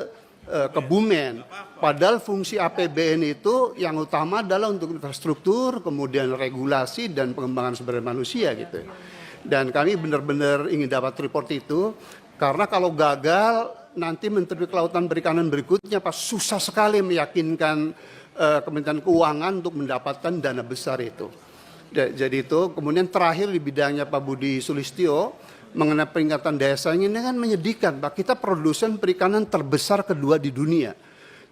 Kebumen. Padahal fungsi APBN itu yang utama adalah untuk infrastruktur, kemudian regulasi dan pengembangan sumber daya manusia gitu. Dan kami benar-benar ingin dapat report itu, karena kalau gagal nanti Menteri Kelautan Perikanan berikutnya pas susah sekali meyakinkan Kementerian Keuangan untuk mendapatkan dana besar itu. Jadi itu, kemudian terakhir di bidangnya Pak Budi Sulistyo, mengenai peringatan desa ini kan menyedihkan Pak. Kita produsen perikanan terbesar kedua di dunia.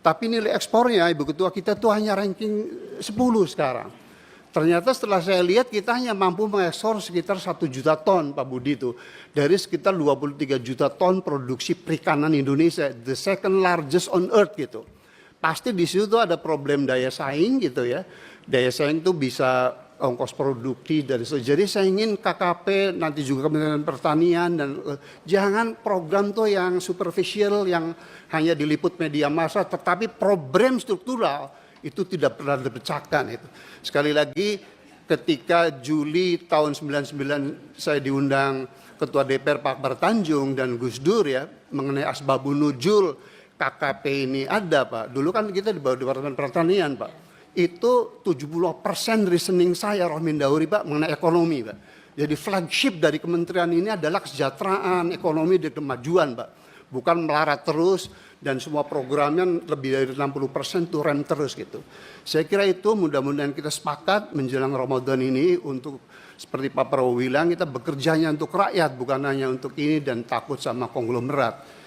Tapi nilai ekspornya Ibu Ketua kita tuh hanya ranking 10 sekarang. Ternyata setelah saya lihat kita hanya mampu mengekspor sekitar 1 juta ton Pak Budi itu. Dari sekitar 23 juta ton produksi perikanan Indonesia. The second largest on earth gitu. Pasti di situ tuh ada problem daya saing gitu ya. Daya saing itu bisa ongkos produksi dari itu. Jadi saya ingin KKP nanti juga Kementerian Pertanian dan jangan program tuh yang superficial yang hanya diliput media massa, tetapi program struktural itu tidak pernah dipecahkan itu. Sekali lagi ketika Juli tahun 99 saya diundang Ketua DPR Pak Akbar Tanjung dan Gus Dur ya mengenai asbabun nuzul KKP ini ada Pak, dulu kan kita di bawah Departemen Pertanian Pak, itu 70% reasoning saya Rohmin Dauri Pak mengenai ekonomi Pak. Jadi flagship dari kementerian ini adalah kesejahteraan, ekonomi, dan kemajuan Pak. Bukan melarat terus dan semua programnya lebih dari 60% tuh rem terus gitu. Saya kira itu mudah-mudahan kita sepakat menjelang Ramadan ini untuk seperti Pak Prabowo bilang kita bekerjanya untuk rakyat bukan hanya untuk ini dan takut sama konglomerat.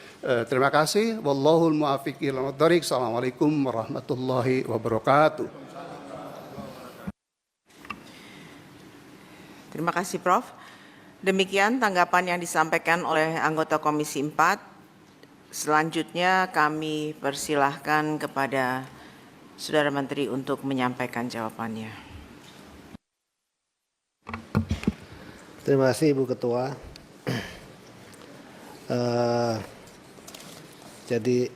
Terima kasih. Wallahul muwaffiq ila thoriq. Assalamualaikum warahmatullahi wabarakatuh. Terima kasih Prof. Demikian tanggapan yang disampaikan oleh anggota Komisi 4. Selanjutnya kami persilahkan kepada Saudara Menteri untuk menyampaikan jawabannya. Terima kasih Ibu Ketua. Jadi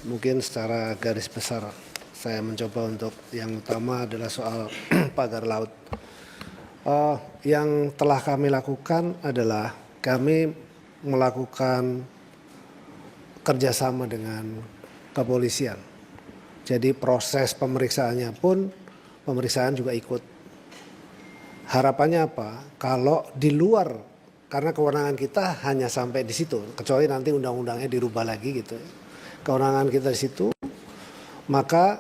mungkin secara garis besar saya mencoba untuk yang utama adalah soal pagar laut. Yang telah kami lakukan adalah kami melakukan kerjasama dengan kepolisian. Jadi proses pemeriksaannya pun pemeriksaan juga ikut. Harapannya apa? Kalau di luar, karena kewenangan kita hanya sampai di situ, kecuali nanti undang-undangnya dirubah lagi gitu. Kewenangan kita di situ, maka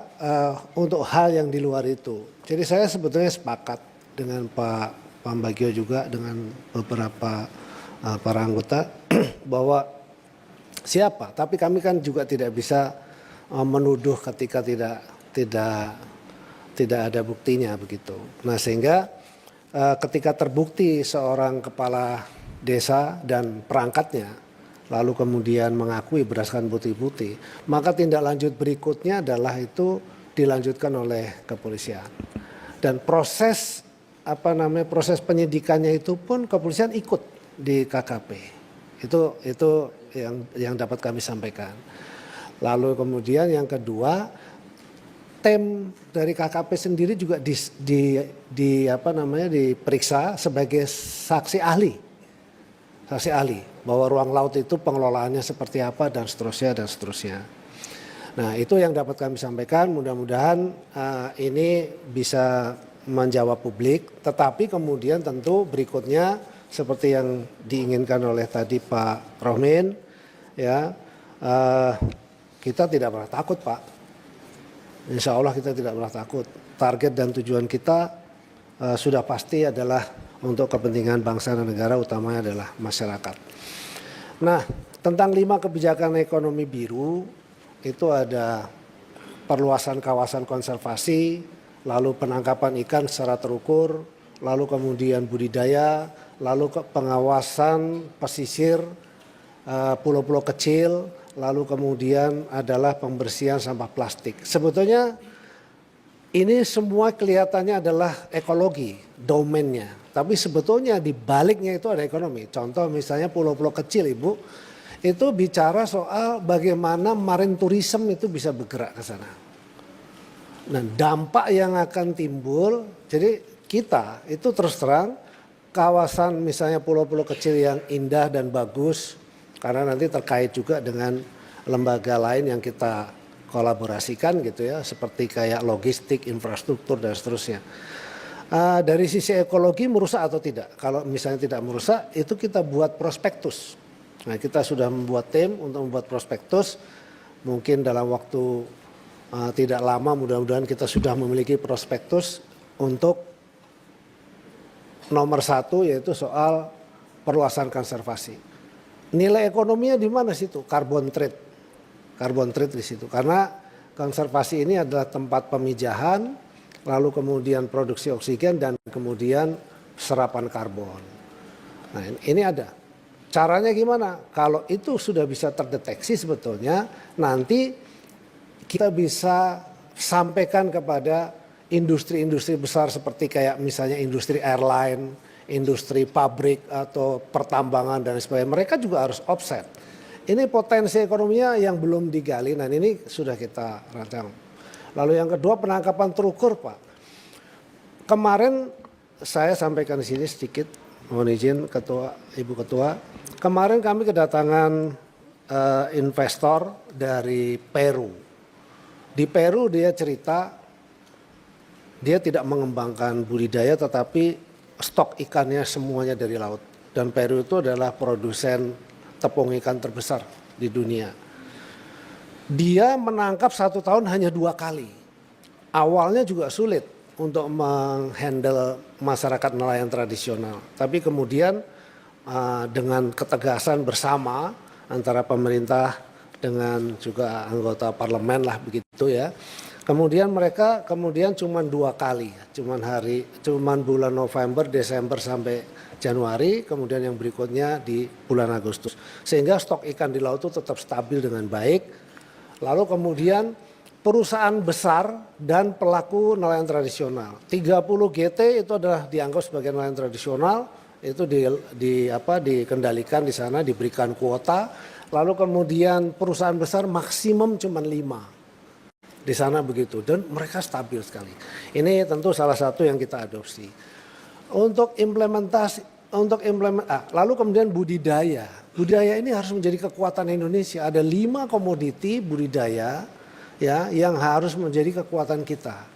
untuk hal yang di luar itu. Jadi saya sebetulnya sepakat dengan Pak Pambagio juga dengan beberapa para anggota bahwa siapa, tapi kami kan juga tidak bisa menuduh ketika tidak ada buktinya begitu. Nah sehingga ketika terbukti seorang kepala desa dan perangkatnya lalu kemudian mengakui berdasarkan bukti-bukti, maka tindak lanjut berikutnya adalah itu dilanjutkan oleh kepolisian. Dan proses proses penyidikannya itu pun kepolisian ikut di KKP. Itu yang dapat kami sampaikan. Lalu kemudian yang kedua, tim dari KKP sendiri juga diperiksa sebagai saksi ahli. Saksi ahli bahwa ruang laut itu pengelolaannya seperti apa dan seterusnya. Nah, itu yang dapat kami sampaikan. Mudah-mudahan ini bisa menjawab publik, tetapi kemudian tentu berikutnya seperti yang diinginkan oleh tadi Pak Rohmin, ya kita tidak pernah takut Pak. Insya Allah kita tidak pernah takut. Target dan tujuan kita sudah pasti adalah untuk kepentingan bangsa dan negara, utamanya adalah masyarakat. Nah, tentang 5 kebijakan ekonomi biru itu ada perluasan kawasan konservasi, lalu penangkapan ikan secara terukur, lalu kemudian budidaya, lalu pengawasan pesisir, pulau-pulau kecil, lalu kemudian adalah pembersihan sampah plastik. Sebetulnya ini semua kelihatannya adalah ekologi, domainnya. Tapi sebetulnya di baliknya itu ada ekonomi. Contoh misalnya pulau-pulau kecil Ibu, itu bicara soal bagaimana marine tourism itu bisa bergerak ke sana. Nah dampak yang akan timbul, jadi kita itu terus terang kawasan misalnya pulau-pulau kecil yang indah dan bagus, karena nanti terkait juga dengan lembaga lain yang kita kolaborasikan gitu ya, seperti kayak logistik, infrastruktur dan seterusnya. Dari sisi ekologi merusak atau tidak? Kalau misalnya tidak merusak, itu kita buat prospektus. Nah kita sudah membuat tim untuk membuat prospektus, mungkin dalam waktu tidak lama mudah-mudahan kita sudah memiliki prospektus untuk nomor 1 yaitu soal perluasan konservasi. Nilai ekonominya di mana situ? Carbon trade di situ. Karena konservasi ini adalah tempat pemijahan, lalu kemudian produksi oksigen dan kemudian serapan karbon. Nah ini ada. Caranya gimana? Kalau itu sudah bisa terdeteksi sebetulnya nanti kita bisa sampaikan kepada industri-industri besar seperti kayak misalnya industri airline, industri pabrik atau pertambangan dan sebagainya. Mereka juga harus offset. Ini potensi ekonominya yang belum digali, nah ini sudah kita rancang. Lalu yang kedua penangkapan terukur Pak. Kemarin saya sampaikan di sini sedikit, mohon izin Ibu Ketua. Kemarin kami kedatangan investor dari Peru. Di Peru dia cerita dia tidak mengembangkan budidaya tetapi stok ikannya semuanya dari laut. Dan Peru itu adalah produsen tepung ikan terbesar di dunia. Dia menangkap 1 tahun hanya 2 kali. Awalnya juga sulit untuk menghandle masyarakat nelayan tradisional. Tapi kemudian dengan ketegasan bersama antara pemerintah dengan juga anggota parlemen lah begitu ya. Kemudian mereka cuma 2 kali, cuman bulan November, Desember sampai Januari, kemudian yang berikutnya di bulan Agustus. Sehingga stok ikan di laut itu tetap stabil dengan baik. Lalu kemudian perusahaan besar dan pelaku nelayan tradisional. 30 GT itu adalah dianggap sebagai nelayan tradisional, itu dikendalikan di sana, diberikan kuota. Lalu kemudian perusahaan besar maksimum cuma 5. Di sana begitu, dan mereka stabil sekali. Ini tentu salah satu yang kita adopsi. Lalu kemudian budidaya. Budidaya ini harus menjadi kekuatan Indonesia. Ada 5 komoditi budidaya ya yang harus menjadi kekuatan kita.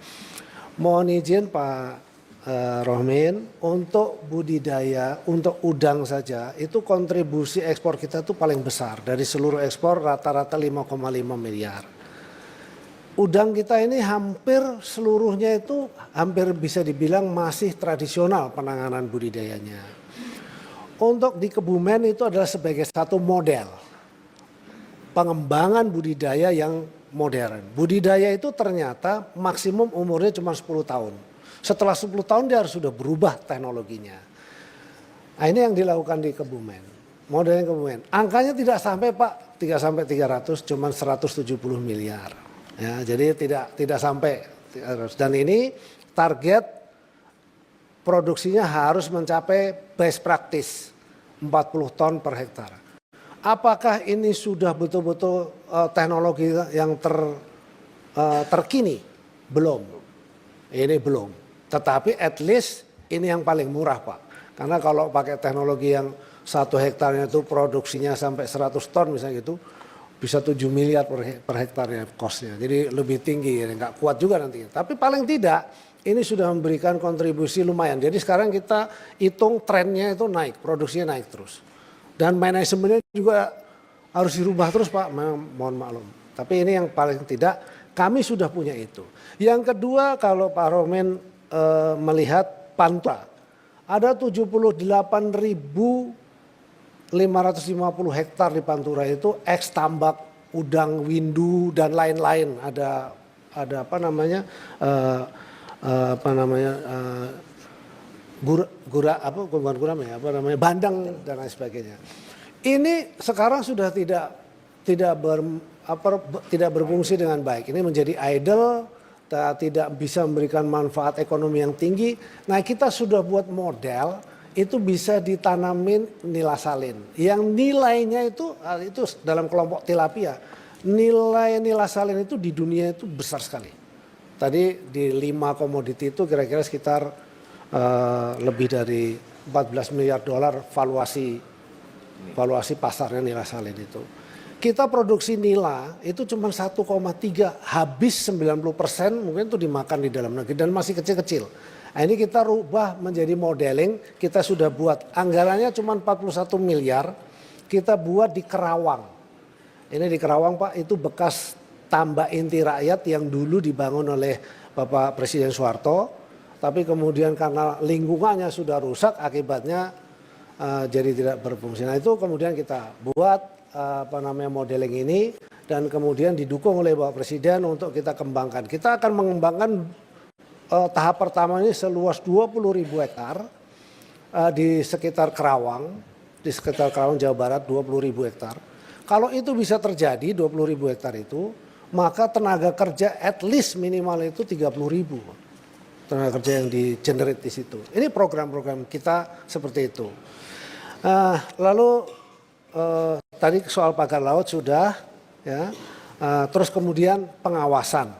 Mohon izin Pak Rohmin, untuk budidaya, untuk udang saja itu kontribusi ekspor kita itu paling besar. Dari seluruh ekspor rata-rata 5,5 miliar. Udang kita ini hampir seluruhnya itu hampir bisa dibilang masih tradisional penanganan budidayanya. Untuk di Kebumen itu adalah sebagai satu model pengembangan budidaya yang modern. Budidaya itu ternyata maksimum umurnya cuma 10 tahun. Setelah 10 tahun dia harus sudah berubah teknologinya. Nah, ini yang dilakukan di Kebumen. Modelnya Kebumen. Angkanya tidak sampai Pak, 300 cuma 170 miliar. Ya, jadi tidak sampai, dan ini target produksinya harus mencapai best practice 40 ton per hektar. Apakah ini sudah betul-betul teknologi yang terkini? Belum. Ini belum. Tetapi at least ini yang paling murah Pak. Karena kalau pakai teknologi yang 1 hektarnya itu produksinya sampai 100 ton misalnya gitu, bisa 7 miliar per hektarnya costnya. Jadi lebih tinggi, nggak kuat juga nantinya. Tapi paling tidak ini sudah memberikan kontribusi lumayan. Jadi sekarang kita hitung trennya itu naik, produksinya naik terus. Dan manajemennya juga harus dirubah terus Pak, mohon maklum. Tapi ini yang paling tidak kami sudah punya itu. Yang kedua kalau Pak Rohmin melihat Pantura, ada 78.550 hektar di Pantura itu eks tambak, udang, windu dan lain-lain. Ada bandeng dan lain sebagainya. Ini sekarang sudah tidak berfungsi dengan baik. Ini menjadi idle, tidak bisa memberikan manfaat ekonomi yang tinggi. Nah, kita sudah buat model itu bisa ditanamin nilasalin. Yang nilainya itu dalam kelompok tilapia. Nilai nilasalin itu di dunia itu besar sekali. Tadi di 5 komoditi itu kira-kira sekitar lebih dari 14 miliar dolar valuasi pasarnya nilasalin itu. Kita produksi nila itu cuma 1,3, habis 90% mungkin itu dimakan di dalam negeri dan masih kecil-kecil. Nah, ini kita rubah menjadi modeling, kita sudah buat anggarannya cuma 41 miliar, kita buat di Kerawang. Ini di Kerawang Pak, itu bekas tambak inti rakyat yang dulu dibangun oleh Bapak Presiden Soeharto, tapi kemudian karena lingkungannya sudah rusak akibatnya jadi tidak berfungsi. Nah itu kemudian kita buat modeling ini dan kemudian didukung oleh Bapak Presiden untuk kita kembangkan. Kita akan mengembangkan tahap pertama ini seluas 20.000 hektar di sekitar Kerawang, Jawa Barat 20.000 hektar. Kalau itu bisa terjadi 20.000 hektar itu, maka tenaga kerja at least minimal itu 30.000 tenaga kerja yang di-generate di situ. Ini program-program kita seperti itu. Lalu tadi soal pagar laut sudah, ya. Terus kemudian pengawasan.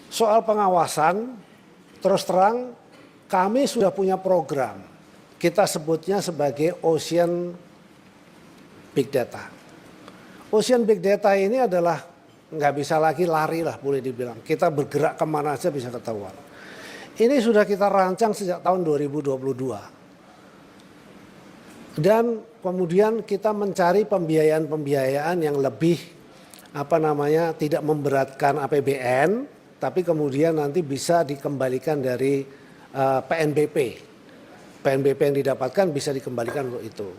Soal pengawasan, terus terang kami sudah punya program. Kita sebutnya sebagai Ocean Big Data. Ocean Big Data ini adalah nggak bisa lagi lari lah boleh dibilang. Kita bergerak kemana aja bisa ketahuan. Ini sudah kita rancang sejak tahun 2022. Dan kemudian kita mencari pembiayaan-pembiayaan yang lebih tidak memberatkan APBN, tapi kemudian nanti bisa dikembalikan dari PNBP. PNBP yang didapatkan bisa dikembalikan untuk itu.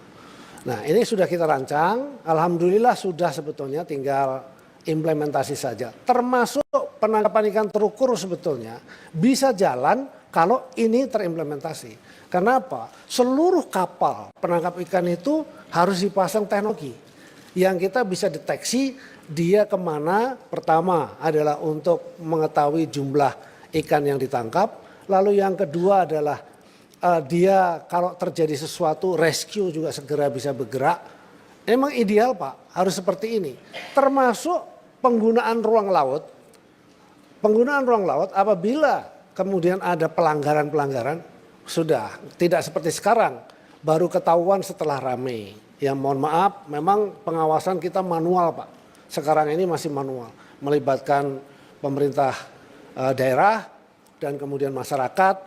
Nah, ini sudah kita rancang, alhamdulillah sudah sebetulnya tinggal implementasi saja. Termasuk penangkapan ikan terukur sebetulnya bisa jalan kalau ini terimplementasi. Kenapa? Seluruh kapal penangkap ikan itu harus dipasang teknologi yang kita bisa deteksi dia kemana. Pertama adalah untuk mengetahui jumlah ikan yang ditangkap. Lalu yang kedua adalah dia kalau terjadi sesuatu rescue juga segera bisa bergerak. Memang ideal Pak, harus seperti ini. Termasuk penggunaan ruang laut. Penggunaan ruang laut apabila kemudian ada pelanggaran-pelanggaran, sudah tidak seperti sekarang baru ketahuan setelah rame. Ya mohon maaf, memang pengawasan kita manual Pak. Sekarang ini masih manual, melibatkan pemerintah daerah dan kemudian masyarakat,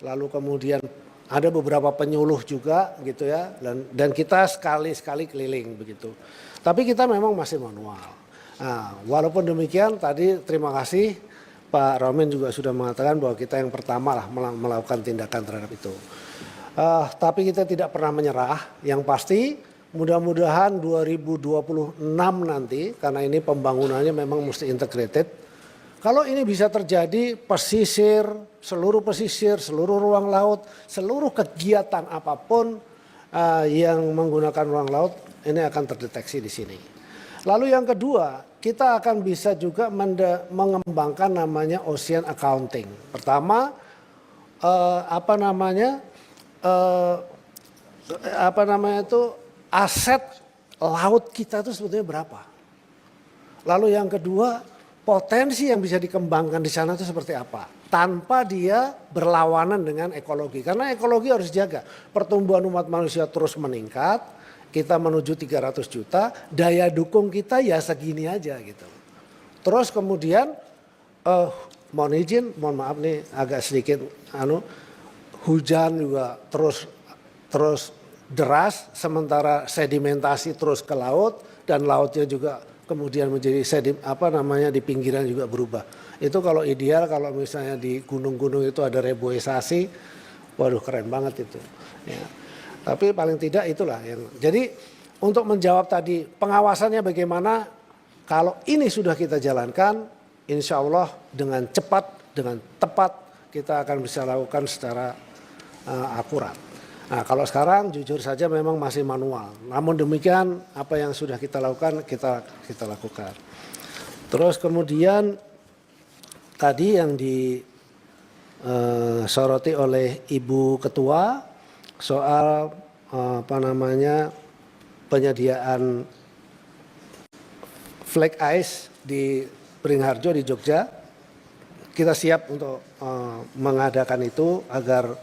lalu kemudian ada beberapa penyuluh juga gitu ya, dan kita sekali-sekali keliling begitu. Tapi kita memang masih manual. Nah, walaupun demikian tadi terima kasih Pak Romin juga sudah mengatakan bahwa kita yang pertama lah melakukan tindakan terhadap itu. Tapi kita tidak pernah menyerah. Yang pasti mudah-mudahan 2026 nanti, karena ini pembangunannya memang mesti integrated. Kalau ini bisa terjadi seluruh ruang laut, seluruh kegiatan apapun yang menggunakan ruang laut ini akan terdeteksi di sini. Lalu yang kedua, kita akan bisa juga mengembangkan namanya ocean accounting. Pertama, aset laut kita itu sebetulnya berapa. Lalu yang kedua, potensi yang bisa dikembangkan di sana itu seperti apa. Tanpa dia berlawanan dengan ekologi. Karena ekologi harus dijaga. Pertumbuhan umat manusia terus meningkat. Kita menuju 300 juta, daya dukung kita ya segini aja gitu. Terus kemudian, mohon maaf nih agak sedikit, hujan juga terus deras, sementara sedimentasi terus ke laut dan lautnya juga kemudian menjadi di pinggiran juga berubah. Itu kalau ideal, kalau misalnya di gunung-gunung itu ada reboisasi, waduh keren banget itu. Ya. Tapi paling tidak itulah yang. Jadi untuk menjawab tadi pengawasannya bagaimana, kalau ini sudah kita jalankan, insya Allah dengan cepat, dengan tepat kita akan bisa lakukan secara akurat. Nah kalau sekarang jujur saja memang masih manual. Namun demikian apa yang sudah kita lakukan kita lakukan. Terus kemudian tadi yang disoroti oleh Ibu Ketua soal penyediaan flag ice di Beringharjo di Jogja. Kita siap untuk mengadakan itu agar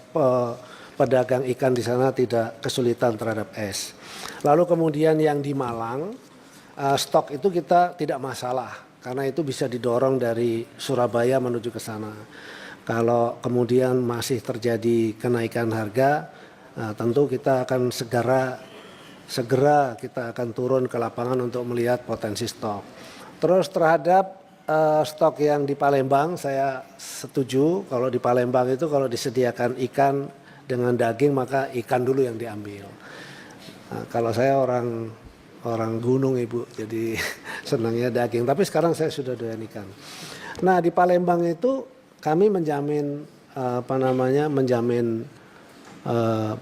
pedagang ikan di sana tidak kesulitan terhadap es. Lalu kemudian yang di Malang, stok itu kita tidak masalah karena itu bisa didorong dari Surabaya menuju ke sana. Kalau kemudian masih terjadi kenaikan harga, tentu kita akan segera kita akan turun ke lapangan untuk melihat potensi stok. Terus terhadap stok yang di Palembang, saya setuju kalau di Palembang itu kalau disediakan ikan dengan daging maka ikan dulu yang diambil. Nah, kalau saya orang gunung Ibu, jadi senangnya daging. Tapi sekarang saya sudah doyan ikan. Nah di Palembang itu kami menjamin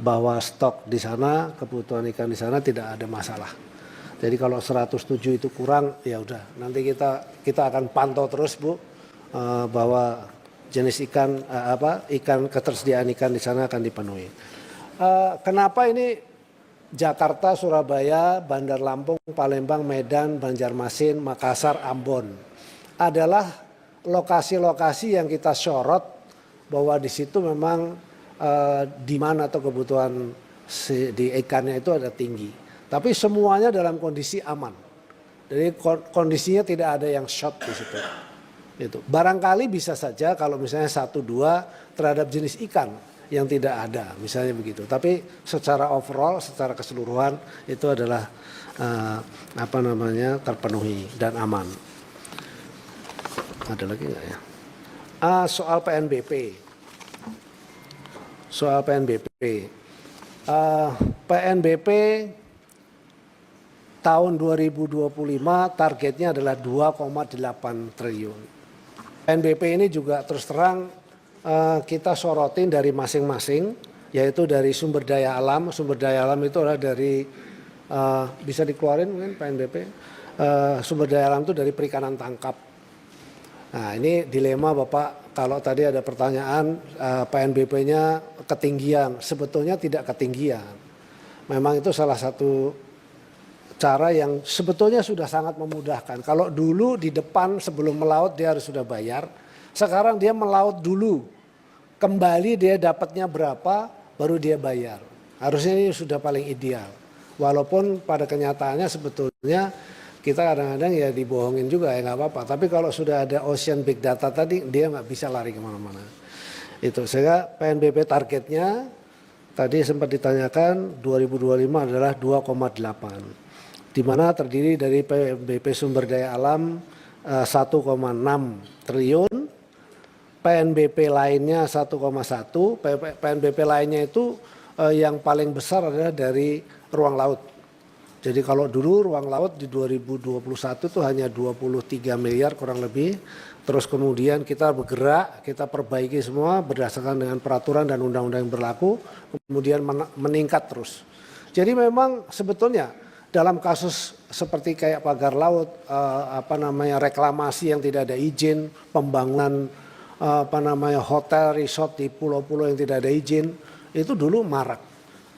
bahwa stok di sana, kebutuhan ikan di sana tidak ada masalah. Jadi kalau 107 itu kurang, ya udah. Nanti kita akan pantau terus Bu, bahwa jenis ikan ketersediaan ikan di sana akan dipenuhi. Kenapa ini Jakarta, Surabaya, Bandar Lampung, Palembang, Medan, Banjarmasin, Makassar, Ambon adalah lokasi-lokasi yang kita sorot bahwa di situ memang demand atau kebutuhan di ikannya itu ada tinggi. Tapi semuanya dalam kondisi aman. Jadi kondisinya tidak ada yang short di situ. Itu. Barangkali bisa saja kalau misalnya 1-2 terhadap jenis ikan yang tidak ada, misalnya begitu. Tapi secara overall, secara keseluruhan itu adalah terpenuhi dan aman. Ada lagi nggak ya? Soal PNBP. PNBP tahun 2025 targetnya adalah 2,8 triliun. PNBP ini juga terus terang kita sorotin dari masing-masing, yaitu dari sumber daya alam. Sumber daya alam itu adalah dari, bisa dikeluarin mungkin PNBP, sumber daya alam itu dari perikanan tangkap. Nah ini dilema Bapak, kalau tadi ada pertanyaan PNBP-nya ketinggian, sebetulnya tidak ketinggian. Memang itu salah satu cara yang sebetulnya sudah sangat memudahkan. Kalau dulu di depan sebelum melaut dia harus sudah bayar, sekarang dia melaut dulu, kembali dia dapatnya berapa, baru dia bayar. Harusnya ini sudah paling ideal. Walaupun pada kenyataannya sebetulnya kita kadang-kadang ya dibohongin juga ya nggak apa-apa. Tapi kalau sudah ada ocean big data tadi dia nggak bisa lari kemana-mana. Itu sehingga PNBP targetnya tadi sempat ditanyakan 2025 adalah 2,8. Di mana terdiri dari PNBP sumber daya alam 1,6 triliun, PNBP lainnya 1,1, PNBP lainnya itu yang paling besar adalah dari ruang laut. Jadi kalau dulu ruang laut di 2021 itu hanya 23 miliar kurang lebih. Terus kemudian kita bergerak, kita perbaiki semua berdasarkan dengan peraturan dan undang-undang yang berlaku. Kemudian meningkat terus. Jadi memang sebetulnya dalam kasus seperti kayak pagar laut, reklamasi yang tidak ada izin, pembangunan hotel, resort di pulau-pulau yang tidak ada izin, itu dulu marak.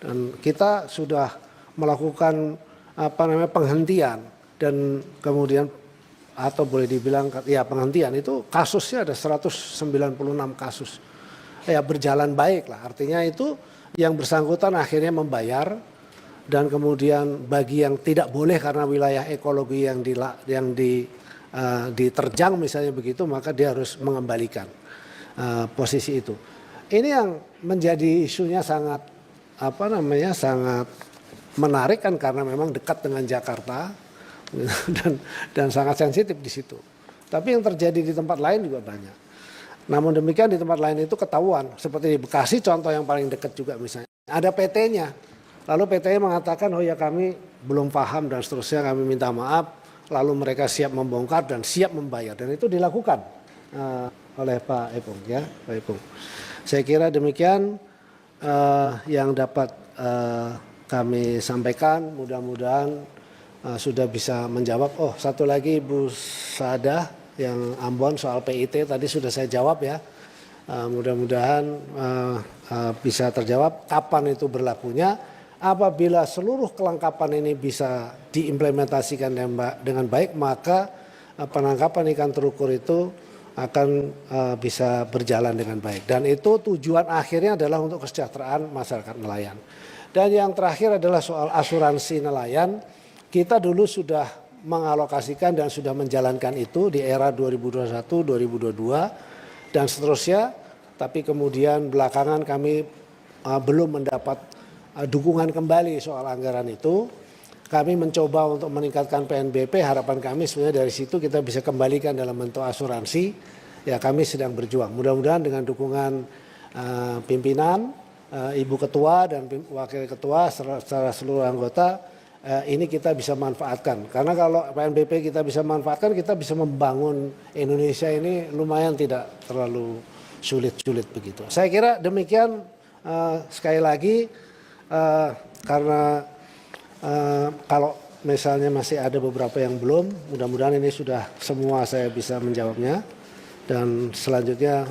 Dan kita sudah melakukan penghentian dan kemudian atau boleh dibilang ya penghentian itu kasusnya ada 196 kasus. Ya berjalan baik lah, artinya itu yang bersangkutan akhirnya membayar dan kemudian bagi yang tidak boleh karena wilayah ekologi yang diterjang misalnya begitu, maka dia harus mengembalikan posisi itu. Ini yang menjadi isunya sangat sangat menarik kan karena memang dekat dengan Jakarta dan sangat sensitif di situ. Tapi yang terjadi di tempat lain juga banyak. Namun demikian di tempat lain itu ketahuan. Seperti di Bekasi contoh yang paling dekat juga misalnya. Ada PT-nya. Lalu PT-nya mengatakan oh ya kami belum paham dan seterusnya, kami minta maaf. Lalu mereka siap membongkar dan siap membayar. Dan itu dilakukan oleh Pak Epung ya, Pak Epung. Saya kira demikian yang dapat kami sampaikan, mudah-mudahan sudah bisa menjawab. Oh satu lagi Bu Sadah yang Ambon soal PIT tadi sudah saya jawab ya. Mudah-mudahan bisa terjawab kapan itu berlakunya. Apabila seluruh kelengkapan ini bisa diimplementasikan dengan baik, maka penangkapan ikan terukur itu akan bisa berjalan dengan baik. Dan itu tujuan akhirnya adalah untuk kesejahteraan masyarakat nelayan. Dan yang terakhir adalah soal asuransi nelayan. Kita dulu sudah mengalokasikan dan sudah menjalankan itu di era 2021, 2022 dan seterusnya. Tapi kemudian belakangan kami belum mendapat dukungan kembali soal anggaran itu. Kami mencoba untuk meningkatkan PNBP, harapan kami sebenarnya dari situ kita bisa kembalikan dalam bentuk asuransi. Ya kami sedang berjuang. Mudah-mudahan dengan dukungan pimpinan, Ibu Ketua dan Wakil Ketua secara seluruh anggota ini kita bisa manfaatkan. Karena kalau PNBP kita bisa manfaatkan, kita bisa membangun Indonesia ini lumayan tidak terlalu sulit-sulit begitu. Saya kira demikian sekali lagi karena kalau misalnya masih ada beberapa yang belum, mudah-mudahan ini sudah semua saya bisa menjawabnya. Dan selanjutnya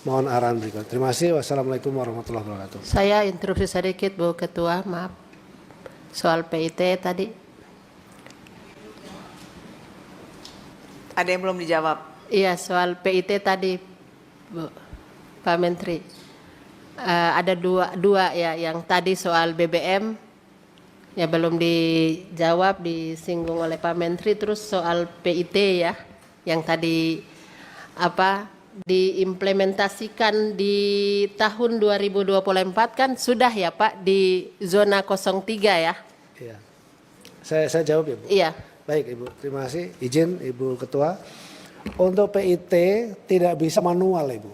mohon arahan berikut. Terima kasih. Wassalamualaikum warahmatullahi wabarakatuh. Saya interupsi sedikit Bu Ketua, maaf. Soal PIT tadi. Ada yang belum dijawab? Iya, soal PIT tadi Bu, Pak Menteri. Ada dua ya, yang tadi soal BBM Ya belum dijawab, disinggung oleh Pak Menteri, terus soal PIT ya, yang tadi diimplementasikan di tahun 2024 kan sudah ya Pak di zona 03 ya? Iya. Saya jawab ya Bu. Iya. Baik Ibu, terima kasih. Izin Ibu Ketua. Untuk PIT tidak bisa manual Ibu.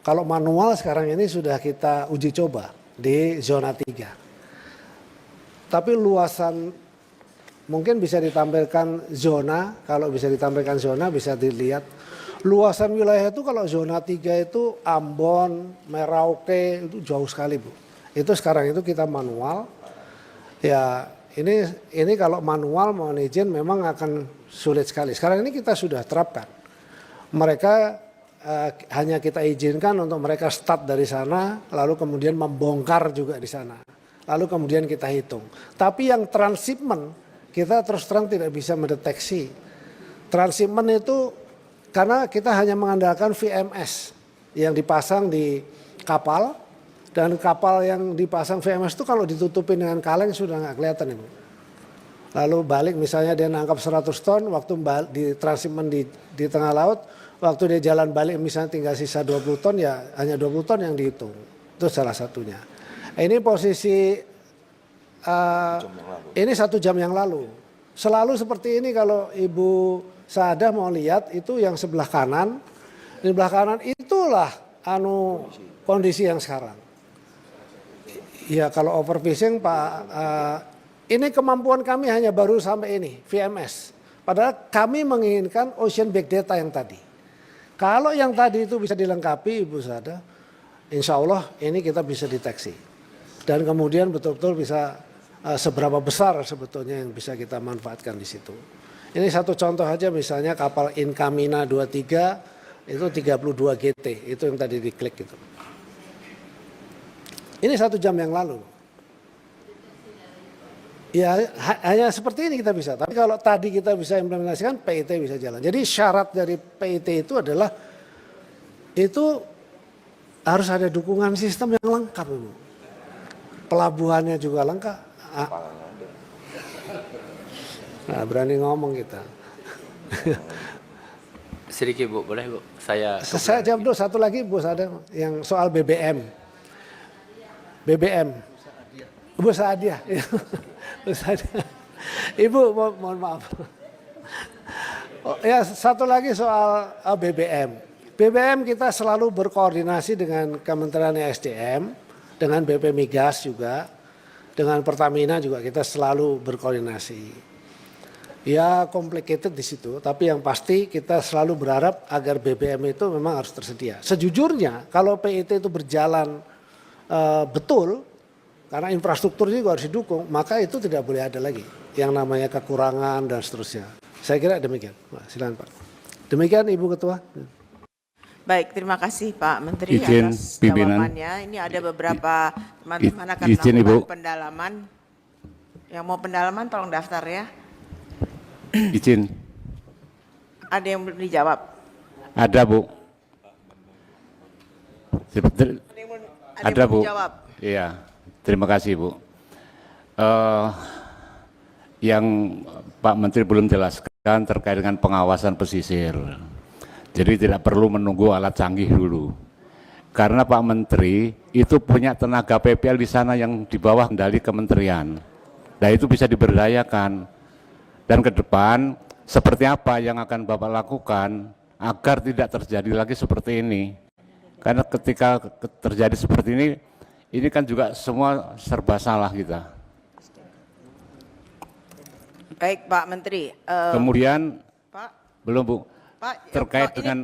Kalau manual sekarang ini sudah kita uji coba di zona 3. Tapi luasan mungkin bisa ditampilkan zona, kalau bisa ditampilkan zona bisa dilihat. Luasan wilayah itu kalau zona 3 itu Ambon, Merauke itu jauh sekali Bu. Itu sekarang itu kita manual. Ya ini kalau manual mohon izin memang akan sulit sekali. Sekarang ini kita sudah terapkan. Mereka hanya kita izinkan untuk mereka start dari sana, lalu kemudian membongkar juga di sana. Lalu kemudian kita hitung. Tapi yang transshipment kita terus terang tidak bisa mendeteksi. Transshipment itu karena kita hanya mengandalkan VMS yang dipasang di kapal. Dan kapal yang dipasang VMS itu kalau ditutupin dengan kaleng sudah nggak kelihatan Ibu. Lalu balik misalnya dia nangkap 100 ton, waktu di transshipment di tengah laut, waktu dia jalan balik misalnya tinggal sisa 20 ton ya hanya 20 ton yang dihitung. Itu salah satunya. Ini posisi ini 1 jam yang lalu. Selalu seperti ini kalau Ibu Saadah mau lihat itu yang sebelah kanan. Di sebelah kanan itulah kondisi yang sekarang. Ya kalau overfishing Pak, ini kemampuan kami hanya baru sampai ini, VMS. Padahal kami menginginkan ocean back data yang tadi. Kalau yang tadi itu bisa dilengkapi Ibu Saadah, insya Allah ini kita bisa deteksi. Dan kemudian betul-betul bisa seberapa besar sebetulnya yang bisa kita manfaatkan di situ. Ini satu contoh aja misalnya kapal Incamina 23 itu 32 GT, itu yang tadi diklik itu. Ini 1 jam yang lalu. Ya hanya seperti ini kita bisa. Tapi kalau tadi kita bisa implementasikan, PIT bisa jalan. Jadi syarat dari PIT itu adalah itu harus ada dukungan sistem yang lengkap, Ibu. Pelabuhannya juga lengkap. Nah, berani ngomong kita. Sedikit Bu, boleh Bu? Saya jawab dulu satu lagi Bu Saadah yang soal BBM. Bu Saadiah. Bu Saadiah. Ibu mohon maaf. Oh, ya satu lagi soal BBM. BBM kita selalu berkoordinasi dengan Kementerian SDM, dengan BP Migas juga, dengan Pertamina juga kita selalu berkoordinasi. Ya complicated di situ, tapi yang pasti kita selalu berharap agar BBM itu memang harus tersedia. Sejujurnya kalau PIT itu berjalan betul, karena infrastruktur juga harus didukung, maka itu tidak boleh ada lagi yang namanya kekurangan dan seterusnya. Saya kira demikian. Silakan Pak. Demikian Ibu Ketua. Baik, terima kasih Pak Menteri Izin atas pimpinan. jawabannya. Ini ada beberapa teman-teman akan Izin, melakukan Ibu. pendalaman. Yang mau pendalaman tolong daftar ya. Izin. Ada yang belum dijawab? Ada Bu. Ada Ada yang belum Bu. dijawab? Iya, terima kasih Bu. Yang Pak Menteri belum jelaskan terkait dengan pengawasan pesisir. Jadi tidak perlu menunggu alat canggih dulu. Karena Pak Menteri itu punya tenaga PPL di sana yang di bawah kendali kementerian. Nah itu bisa diberdayakan. Dan ke depan seperti apa yang akan Bapak lakukan agar tidak terjadi lagi seperti ini. Karena ketika terjadi seperti ini kan juga semua serba salah kita. Baik Pak Menteri. Kemudian Pak, belum Bu, Pak, terkait ini dengan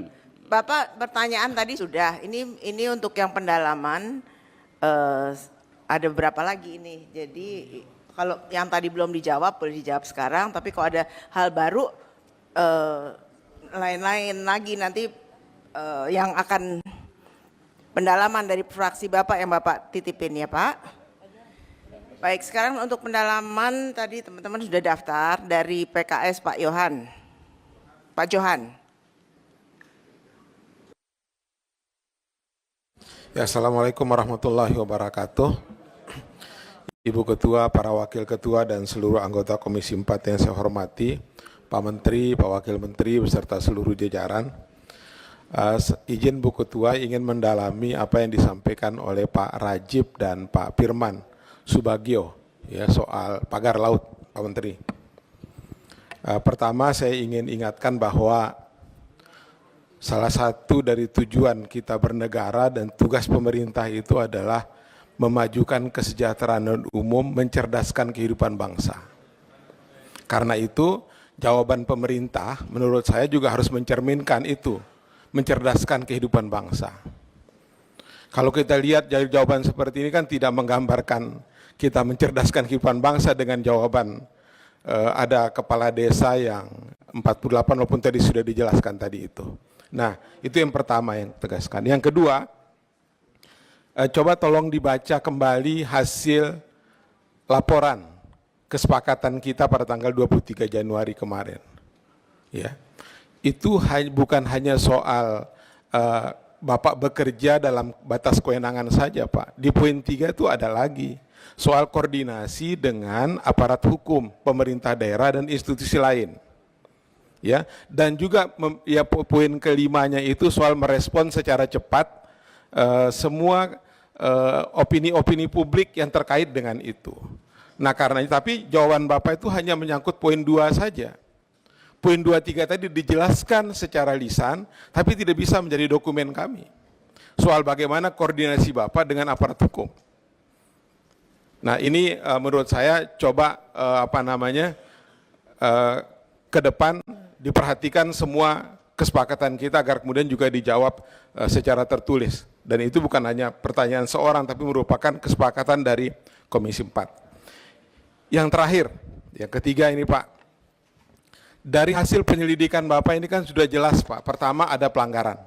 Bapak pertanyaan tadi sudah. Ini untuk yang pendalaman ada berapa lagi ini. Jadi kalau yang tadi belum dijawab boleh dijawab sekarang. Tapi kalau ada hal baru lain-lain lagi nanti yang akan pendalaman dari fraksi Bapak yang Bapak titipin ya Pak. Baik, sekarang untuk pendalaman tadi teman-teman sudah daftar dari PKS Pak Yohan. Pak Johan. Ya, Assalamualaikum warahmatullahi wabarakatuh. Ibu Ketua, para Wakil Ketua, dan seluruh anggota Komisi 4 yang saya hormati, Pak Menteri, Pak Wakil Menteri, beserta seluruh jajaran. Izin Bu Ketua ingin mendalami apa yang disampaikan oleh Pak Rajib dan Pak Firman Subagio ya, soal pagar laut, Pak Menteri. Pertama saya ingin ingatkan bahwa salah satu dari tujuan kita bernegara dan tugas pemerintah itu adalah memajukan kesejahteraan umum, mencerdaskan kehidupan bangsa. Karena itu jawaban pemerintah menurut saya juga harus mencerminkan itu, mencerdaskan kehidupan bangsa. Kalau kita lihat dari jawaban seperti ini kan tidak menggambarkan kita mencerdaskan kehidupan bangsa dengan jawaban ada kepala desa yang 48 walaupun tadi sudah dijelaskan tadi itu. Nah, itu yang pertama yang tegaskan. Yang kedua, coba tolong dibaca kembali hasil laporan kesepakatan kita pada tanggal 23 Januari kemarin. Ya. Itu bukan hanya soal Bapak bekerja dalam batas kewenangan saja, Pak. Di poin 3 itu ada lagi soal koordinasi dengan aparat hukum, pemerintah daerah dan institusi lain. Ya, dan juga ya poin kelimanya itu soal merespon secara cepat semua opini-opini publik yang terkait dengan itu. Nah, karena itu, tapi jawaban Bapak itu hanya menyangkut poin 2 saja. Poin 2, 3 tadi dijelaskan secara lisan, tapi tidak bisa menjadi dokumen kami. Soal bagaimana koordinasi Bapak dengan aparat hukum. Nah, ini menurut saya coba ke depan diperhatikan semua kesepakatan kita agar kemudian juga dijawab secara tertulis. Dan itu bukan hanya pertanyaan seorang, tapi merupakan kesepakatan dari Komisi 4. Yang terakhir, yang ketiga ini Pak, dari hasil penyelidikan Bapak ini kan sudah jelas Pak. Pertama ada pelanggaran,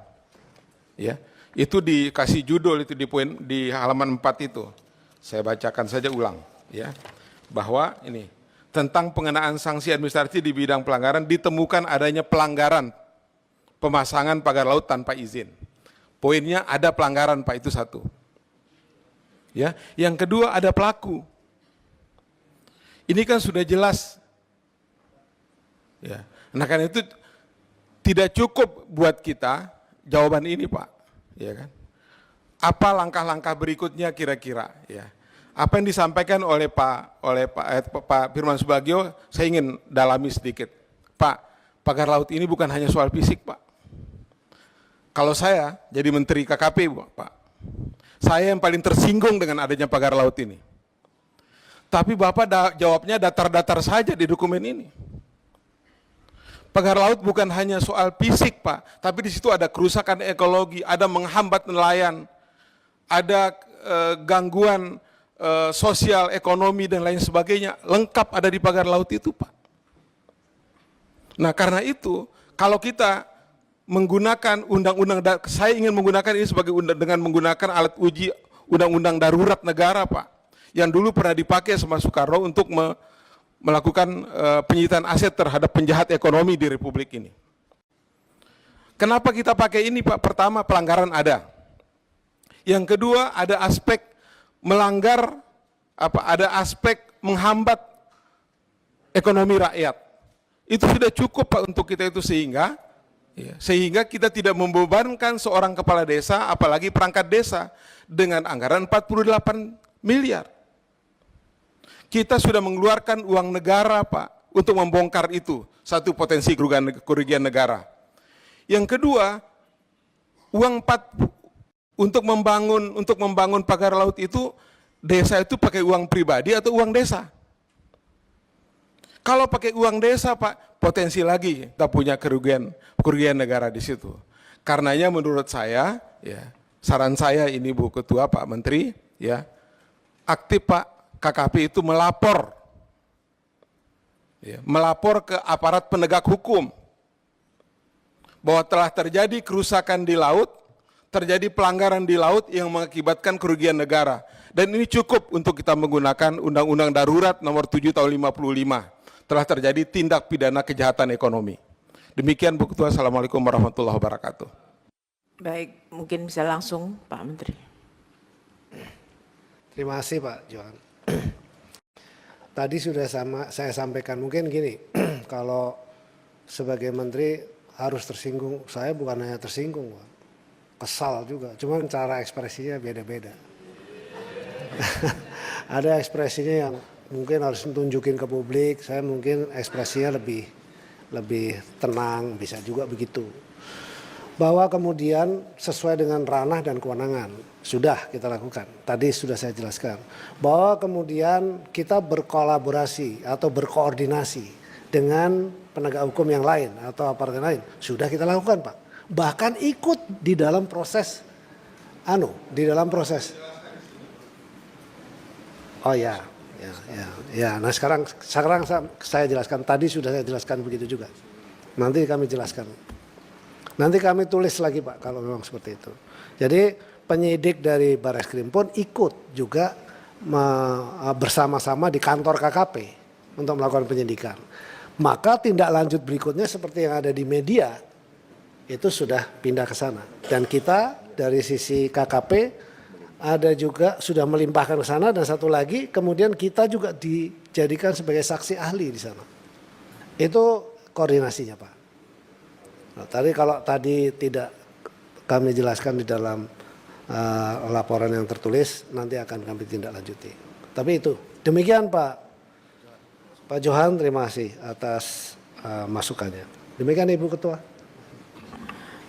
ya itu dikasih judul itu di halaman 4 itu. Saya bacakan saja ulang, ya bahwa ini tentang pengenaan sanksi administratif di bidang pelanggaran ditemukan adanya pelanggaran pemasangan pagar laut tanpa izin. Poinnya ada pelanggaran Pak, itu satu. Ya, yang kedua ada pelaku. Ini kan sudah jelas. Ya. Nah, karena itu tidak cukup buat kita jawaban ini Pak, ya kan? Apa langkah-langkah berikutnya kira-kira? Ya. Apa yang disampaikan oleh Pak Firman Subagio, saya ingin dalami sedikit. Pak, pagar laut ini bukan hanya soal fisik Pak. Kalau saya jadi Menteri KKP Pak, saya yang paling tersinggung dengan adanya pagar laut ini. Tapi Bapak jawabnya datar-datar saja di dokumen ini. Pagar laut bukan hanya soal fisik Pak, tapi di situ ada kerusakan ekologi, ada menghambat nelayan, ada gangguan sosial, ekonomi dan lain sebagainya, lengkap ada di pagar laut itu Pak. Nah, karena itu kalau kita menggunakan undang-undang, saya ingin menggunakan ini sebagai dengan menggunakan alat uji undang-undang darurat negara Pak, yang dulu pernah dipakai sama Soekarno untuk melakukan penyitaan aset terhadap penjahat ekonomi di Republik ini. Kenapa kita pakai ini Pak? Pertama, pelanggaran ada. Yang kedua, ada aspek melanggar, ada aspek menghambat ekonomi rakyat. Itu sudah cukup Pak untuk kita itu sehingga kita tidak membebankan seorang kepala desa, apalagi perangkat desa, dengan anggaran 48 miliar. Kita sudah mengeluarkan uang negara Pak untuk membongkar itu, satu potensi kerugian negara. Yang kedua, uang untuk membangun pagar laut itu, desa itu pakai uang pribadi atau uang desa. Kalau pakai uang desa Pak, potensi lagi kita punya kerugian negara di situ. Karenanya menurut saya, ya saran saya ini Bu Ketua, Pak Menteri, ya aktif Pak, KKP itu melapor ke aparat penegak hukum bahwa telah terjadi kerusakan di laut, terjadi pelanggaran di laut yang mengakibatkan kerugian negara. Dan ini cukup untuk kita menggunakan Undang-Undang Darurat nomor 7 tahun 55. Telah terjadi tindak pidana kejahatan ekonomi. Demikian Bu Ketua, Assalamualaikum warahmatullahi wabarakatuh. Baik, mungkin bisa langsung Pak Menteri. Terima kasih Pak Johan. tadi sudah saya sampaikan, mungkin gini, kalau sebagai menteri harus tersinggung, saya bukan hanya tersinggung, Pak. Kesal juga, cuma cara ekspresinya beda-beda. Ada ekspresinya yang mungkin harus tunjukin ke publik, saya mungkin ekspresinya lebih tenang, bisa juga begitu. Bahwa kemudian sesuai dengan ranah dan kewenangan, sudah kita lakukan. Tadi sudah saya jelaskan. Bahwa kemudian kita berkolaborasi atau berkoordinasi dengan penegak hukum yang lain atau aparat yang lain, sudah kita lakukan, Pak. Bahkan ikut di dalam proses oh ya. Nah sekarang saya jelaskan, tadi sudah saya jelaskan begitu juga. Nanti kami jelaskan. Nanti kami tulis lagi, Pak, kalau memang seperti itu. Jadi penyidik dari Barreskrim pun ikut juga bersama-sama di kantor KKP untuk melakukan penyidikan. Maka tindak lanjut berikutnya seperti yang ada di media itu sudah pindah ke sana. Dan kita dari sisi KKP ada juga sudah melimpahkan ke sana, dan satu lagi kemudian kita juga dijadikan sebagai saksi ahli di sana. Itu koordinasinya, Pak. Nah, kalau tadi tidak kami jelaskan di dalam laporan yang tertulis, nanti akan kami tindak lanjuti. Tapi itu demikian, Pak Johan, terima kasih atas masukannya. Demikian Ibu Ketua.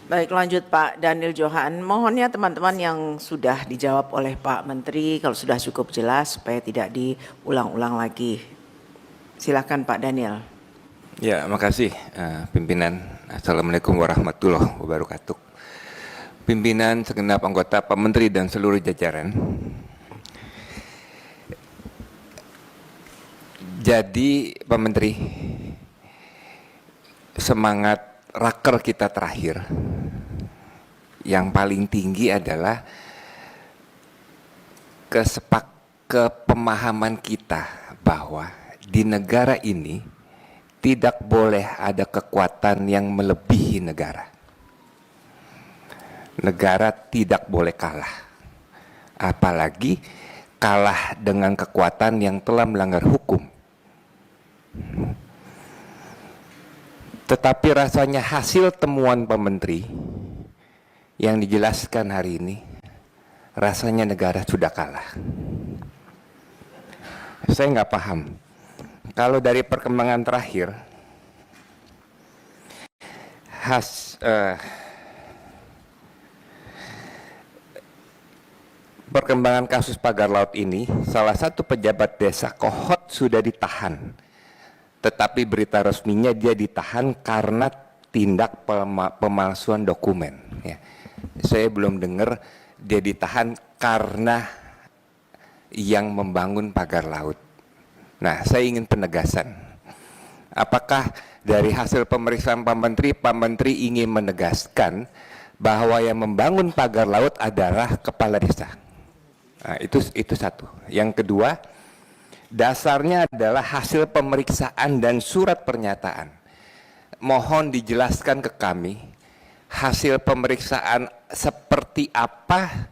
Baik, lanjut Pak Daniel Johan. Mohonnya teman-teman yang sudah dijawab oleh Pak Menteri, kalau sudah cukup jelas supaya tidak diulang-ulang lagi. Silakan Pak Daniel. Ya, makasih pimpinan. Assalamualaikum warahmatullahi wabarakatuh. Pimpinan, segenap anggota, Pak Menteri dan seluruh jajaran. Jadi Pak Menteri, semangat raker kita terakhir yang paling tinggi adalah kepemahaman kita bahwa di negara ini tidak boleh ada kekuatan yang melebihi negara. Negara tidak boleh kalah, apalagi kalah dengan kekuatan yang telah melanggar hukum. Tetapi rasanya hasil temuan Pak Menteri yang dijelaskan hari ini, rasanya negara sudah kalah. Saya nggak paham. Kalau dari perkembangan terakhir, perkembangan kasus pagar laut ini, salah satu pejabat desa Kohot sudah ditahan. Tetapi berita resminya dia ditahan karena tindak pemalsuan dokumen. Ya. Saya belum dengar dia ditahan karena yang membangun pagar laut. Nah, saya ingin penegasan. Apakah dari hasil pemeriksaan Pak Menteri ingin menegaskan bahwa yang membangun pagar laut adalah kepala desa? Nah, itu satu. Yang kedua, dasarnya adalah hasil pemeriksaan dan surat pernyataan. Mohon dijelaskan ke kami hasil pemeriksaan seperti apa,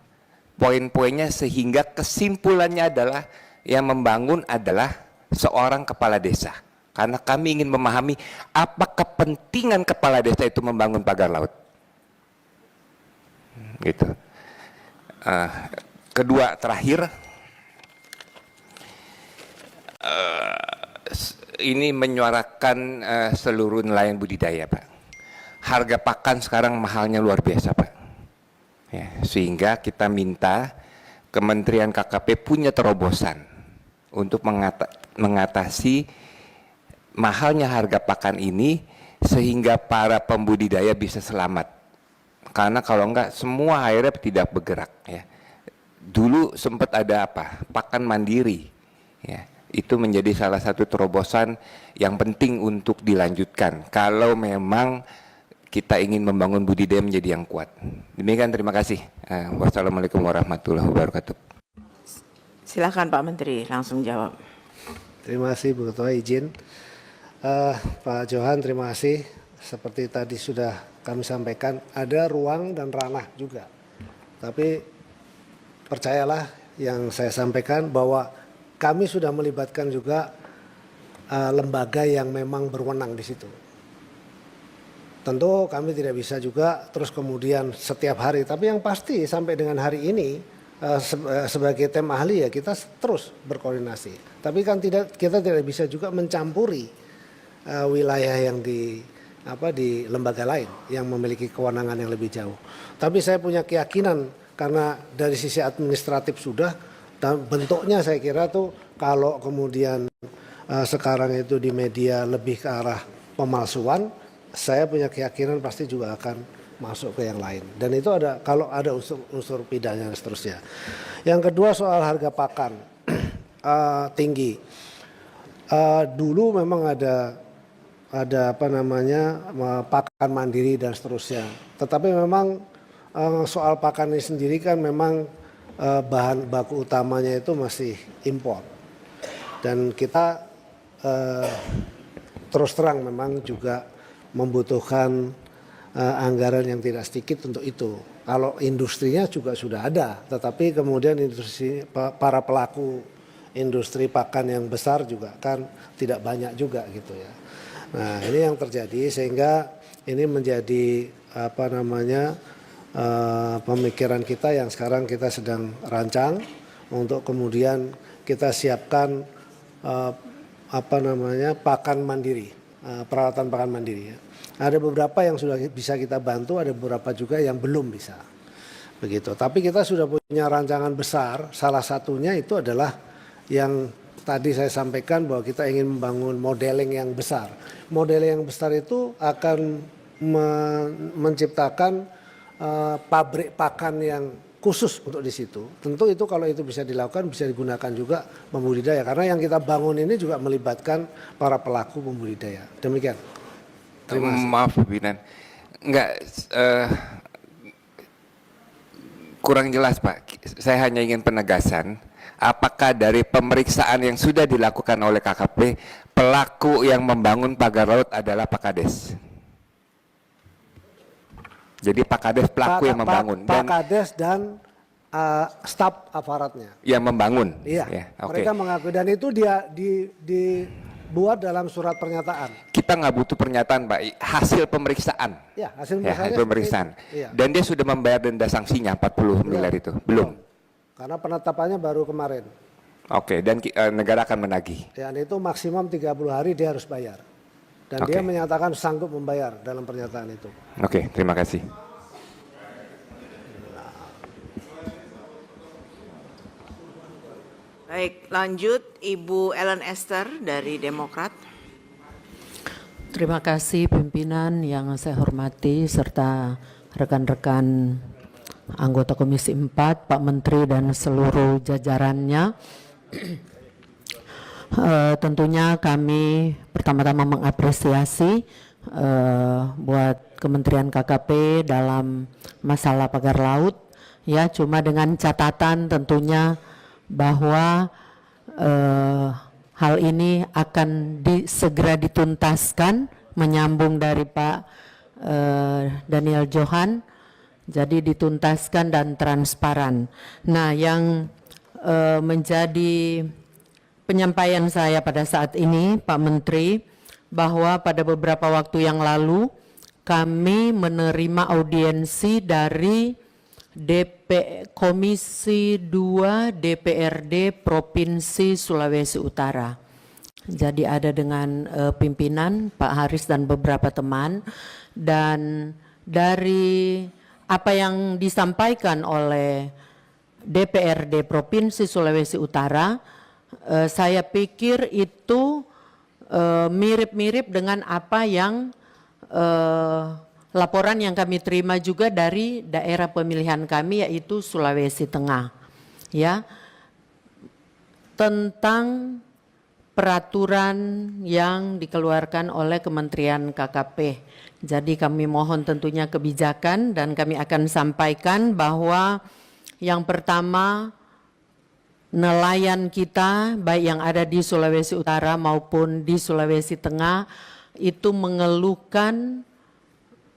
poin-poinnya, sehingga kesimpulannya adalah yang membangun adalah seorang kepala desa. Karena kami ingin memahami apa kepentingan kepala desa itu membangun pagar laut. Gitu. Kedua, terakhir, ini menyuarakan seluruh nelayan budidaya, Pak. Harga pakan sekarang mahalnya luar biasa, Pak. Ya, sehingga kita minta Kementerian KKP punya terobosan untuk mengatasi mahalnya harga pakan ini sehingga para pembudidaya bisa selamat. Karena kalau enggak semua akhirnya tidak bergerak. Ya. Dulu sempat ada apa? Pakan mandiri. Ya. Itu menjadi salah satu terobosan yang penting untuk dilanjutkan kalau memang kita ingin membangun budidaya menjadi yang kuat. Demikian, terima kasih. Wassalamualaikum warahmatullahi wabarakatuh. Silakan Pak Menteri langsung jawab. Terima kasih Bu Ketua, izin. Pak Johan, terima kasih. Seperti tadi sudah kami sampaikan, ada ruang dan ranah juga. Tapi percayalah yang saya sampaikan bahwa kami sudah melibatkan juga lembaga yang memang berwenang di situ. Tentu kami tidak bisa juga terus kemudian setiap hari, tapi yang pasti sampai dengan hari ini sebagai tim ahli ya kita terus berkoordinasi. Tapi kan kita tidak bisa juga mencampuri wilayah yang di lembaga lain yang memiliki kewenangan yang lebih jauh. Tapi saya punya keyakinan karena dari sisi administratif sudah, dan bentuknya saya kira tuh kalau kemudian sekarang itu di media lebih ke arah pemalsuan, saya punya keyakinan pasti juga akan masuk ke yang lain. Dan itu ada kalau ada unsur pidana dan seterusnya. Yang kedua soal harga pakan tinggi. Dulu memang ada pakan mandiri dan seterusnya. Tetapi memang soal pakan ini sendiri kan memang bahan baku utamanya itu masih impor. Dan kita terus terang memang juga membutuhkan anggaran yang tidak sedikit untuk itu. Kalau industrinya juga sudah ada, tetapi kemudian para pelaku industri pakan yang besar juga kan tidak banyak juga gitu ya. Nah ini yang terjadi sehingga ini menjadi pemikiran kita yang sekarang kita sedang rancang untuk kemudian kita siapkan pakan mandiri. Peralatan pakan mandiri ya. Ada beberapa yang sudah bisa kita bantu, ada beberapa juga yang belum bisa. Begitu. Tapi kita sudah punya rancangan besar, salah satunya itu adalah yang tadi saya sampaikan bahwa kita ingin membangun modeling yang besar. Modeling yang besar itu akan menciptakan pabrik pakan yang khusus untuk di situ. Tentu itu kalau itu bisa dilakukan bisa digunakan juga pembudidaya karena yang kita bangun ini juga melibatkan para pelaku pembudidaya. Demikian. Terima kasih. Maaf pimpinan, kurang jelas Pak. Saya hanya ingin penegasan. Apakah dari pemeriksaan yang sudah dilakukan oleh KKP pelaku yang membangun pagar laut adalah Pak Kades? Jadi Pak Kades pelaku yang membangun Pak Kades dan staf aparatnya. Yang membangun. Iya. Ya, okay. Mereka mengakui dan itu dia dibuat dalam surat pernyataan. Kita nggak butuh pernyataan Pak, hasil pemeriksaan. Ya, hasil pemeriksaan. Iya. Dan dia sudah membayar denda sanksinya 40 miliar itu. Belum. Karena penetapannya baru kemarin. Oke, dan negara akan menagih. Dan itu maksimum 30 hari dia harus bayar. Dan dia menyatakan sanggup membayar dalam pernyataan itu. Oke, terima kasih. Baik, lanjut Ibu Ellen Esther dari Demokrat. Terima kasih pimpinan yang saya hormati serta rekan-rekan anggota Komisi 4, Pak Menteri dan seluruh jajarannya. Tentunya kami pertama-tama mengapresiasi buat Kementerian KKP dalam masalah pagar laut ya, cuma dengan catatan tentunya bahwa hal ini akan segera dituntaskan menyambung dari Pak Daniel Johan, jadi dituntaskan dan transparan. Nah, yang menjadi penyampaian saya pada saat ini Pak Menteri, bahwa pada beberapa waktu yang lalu kami menerima audiensi dari Komisi 2 DPRD Provinsi Sulawesi Utara. Jadi ada dengan pimpinan Pak Haris dan beberapa teman, dan dari apa yang disampaikan oleh DPRD Provinsi Sulawesi Utara, saya pikir itu mirip-mirip dengan apa yang laporan yang kami terima juga dari daerah pemilihan kami, yaitu Sulawesi Tengah, ya, tentang peraturan yang dikeluarkan oleh Kementerian KKP. Jadi kami mohon tentunya kebijakan, dan kami akan sampaikan bahwa yang pertama, nelayan kita baik yang ada di Sulawesi Utara maupun di Sulawesi Tengah itu mengeluhkan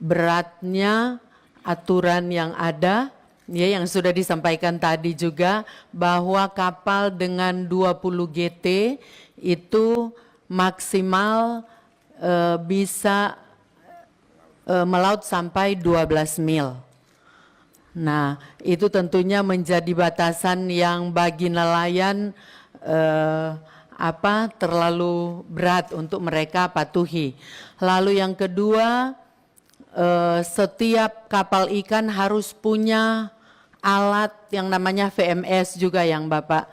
beratnya aturan yang ada, ya, yang sudah disampaikan tadi juga, bahwa kapal dengan 20 GT itu maksimal bisa melaut sampai 12 mil. Nah, itu tentunya menjadi batasan yang bagi nelayan terlalu berat untuk mereka patuhi. Lalu yang kedua, setiap kapal ikan harus punya alat yang namanya VMS juga yang Bapak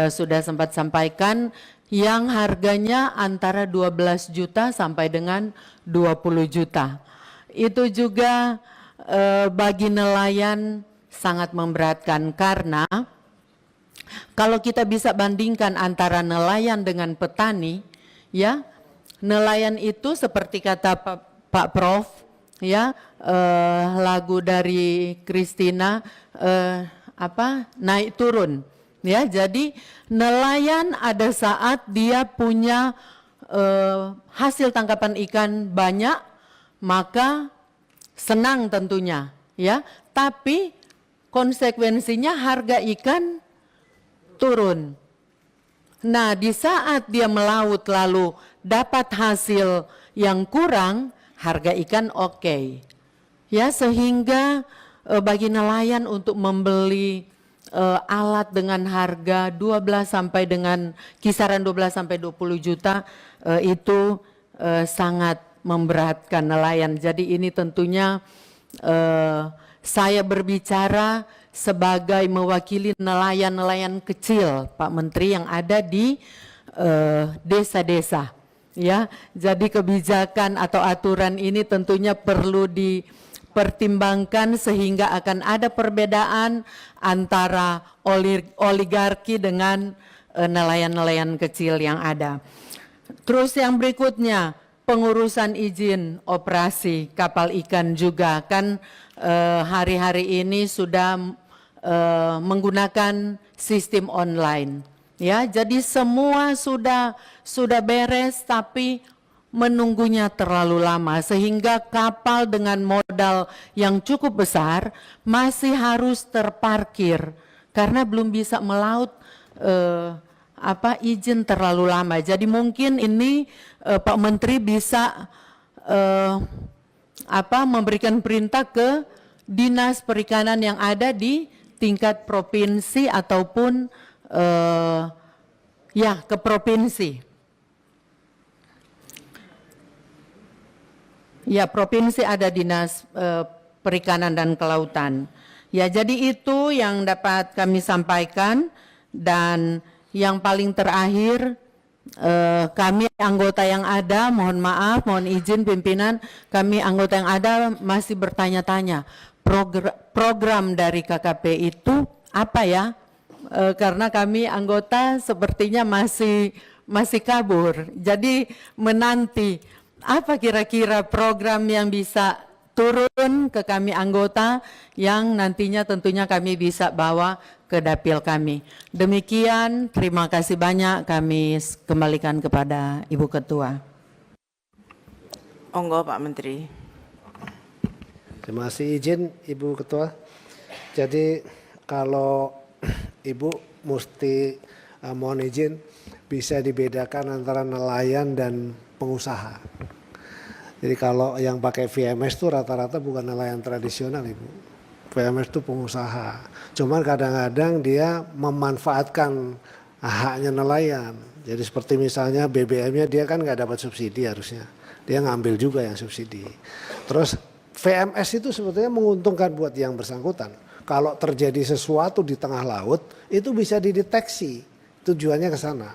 sudah sempat sampaikan, yang harganya antara 12 juta sampai dengan 20 juta. Itu juga bagi nelayan sangat memberatkan, karena kalau kita bisa bandingkan antara nelayan dengan petani, ya, nelayan itu seperti kata Pak Prof, ya, lagu dari Christina, naik turun, ya. Jadi nelayan ada saat dia punya hasil tangkapan ikan banyak, maka senang tentunya, ya. Tapi konsekuensinya harga ikan turun. Nah, di saat dia melaut lalu dapat hasil yang kurang, harga ikan oke. Ya, sehingga bagi nelayan untuk membeli alat dengan harga 12 sampai dengan kisaran 12 sampai 20 juta itu sangat memberatkan nelayan. Jadi ini tentunya saya berbicara sebagai mewakili nelayan-nelayan kecil, Pak Menteri, yang ada di desa-desa. Ya, jadi kebijakan atau aturan ini tentunya perlu dipertimbangkan sehingga akan ada perbedaan antara oligarki dengan nelayan-nelayan kecil yang ada. Terus yang berikutnya, pengurusan izin operasi kapal ikan juga kan hari-hari ini sudah menggunakan sistem online. Ya, jadi semua sudah beres, tapi menunggunya terlalu lama sehingga kapal dengan modal yang cukup besar masih harus terparkir karena belum bisa melaut izin terlalu lama. Jadi mungkin ini Pak Menteri bisa memberikan perintah ke Dinas Perikanan yang ada di tingkat provinsi ataupun ke provinsi. Ya, provinsi ada Dinas Perikanan dan Kelautan. Ya, jadi itu yang dapat kami sampaikan. Dan yang paling terakhir, kami anggota yang ada, mohon maaf, mohon izin pimpinan, kami anggota yang ada masih bertanya-tanya, program dari KKP itu apa ya? Karena kami anggota sepertinya masih kabur. Jadi menanti apa kira-kira program yang bisa turun ke kami anggota yang nantinya tentunya kami bisa bawa ke dapil kami. Demikian, terima kasih banyak, kami kembalikan kepada Ibu Ketua. Monggo Pak Menteri. Terima kasih, izin Ibu Ketua. Jadi kalau Ibu mesti mohon izin bisa dibedakan antara nelayan dan pengusaha. Jadi kalau yang pakai VMS itu rata-rata bukan nelayan tradisional, Ibu. VMS itu pengusaha. Cuman kadang-kadang dia memanfaatkan haknya nelayan. Jadi seperti misalnya BBM-nya dia kan nggak dapat subsidi harusnya. Dia ngambil juga yang subsidi. Terus VMS itu sebetulnya menguntungkan buat yang bersangkutan. Kalau terjadi sesuatu di tengah laut, itu bisa dideteksi. Tujuannya ke sana.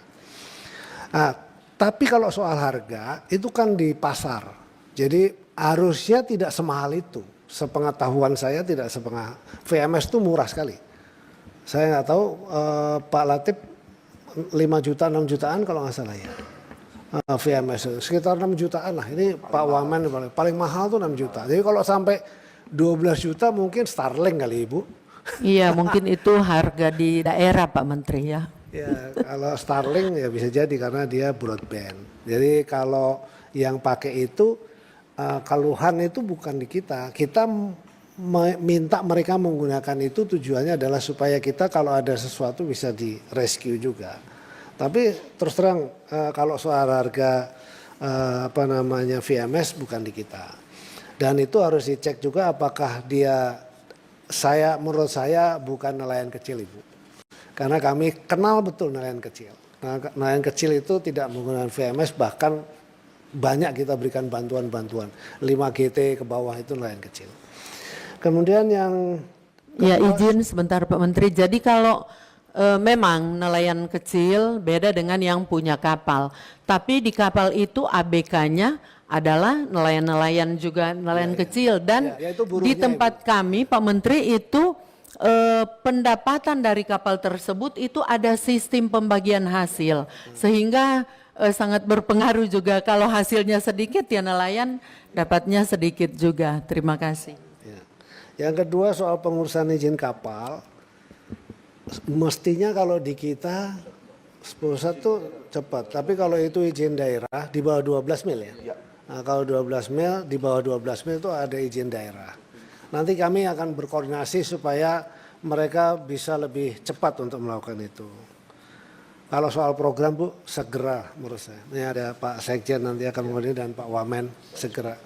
Nah, tapi kalau soal harga, itu kan di pasar. Jadi harusnya tidak semahal itu. Sepengetahuan saya tidak sepengah. VMS itu murah sekali. Saya nggak tahu Pak Latif 5 juta, 6 jutaan kalau nggak salah ya. VMS sekitar 6 jutaan lah. Ini Pak Wamen paling mahal tuh 6 juta. Jadi kalau sampai 12 juta mungkin Starlink kali Ibu. Iya, mungkin itu harga di daerah Pak Menteri ya. Ya, kalau Starlink ya bisa jadi karena dia broadband. Jadi kalau yang pakai itu keluhan itu bukan di kita. Kita minta mereka menggunakan itu tujuannya adalah supaya kita kalau ada sesuatu bisa di rescue juga. Tapi terus terang kalau soal harga VMS bukan di kita. Dan itu harus dicek juga apakah dia, menurut saya bukan nelayan kecil Ibu. Karena kami kenal betul nelayan kecil. Nah, nelayan kecil itu tidak menggunakan VMS, bahkan banyak kita berikan bantuan-bantuan. 5 GT ke bawah itu nelayan kecil. Kemudian yang ya izin sebentar Pak Menteri. Jadi kalau memang nelayan kecil beda dengan yang punya kapal. Tapi di kapal itu ABK-nya adalah nelayan-nelayan juga nelayan kecil dan di tempat kami Pak Menteri itu pendapatan dari kapal tersebut itu ada sistem pembagian hasil sehingga sangat berpengaruh juga kalau hasilnya sedikit ya nelayan dapatnya sedikit juga. Terima kasih. Yang kedua soal pengurusan izin kapal, mestinya kalau di kita 10 itu cepat, tapi kalau itu izin daerah di bawah 12 mil ya. Nah, kalau 12 mil, di bawah 12 mil itu ada izin daerah. Nanti kami akan berkoordinasi supaya mereka bisa lebih cepat untuk melakukan itu. Kalau soal program Bu, segera menurut saya. Ini ada Pak Sekjen nanti akan mengoordinir dan Pak Wamen segera.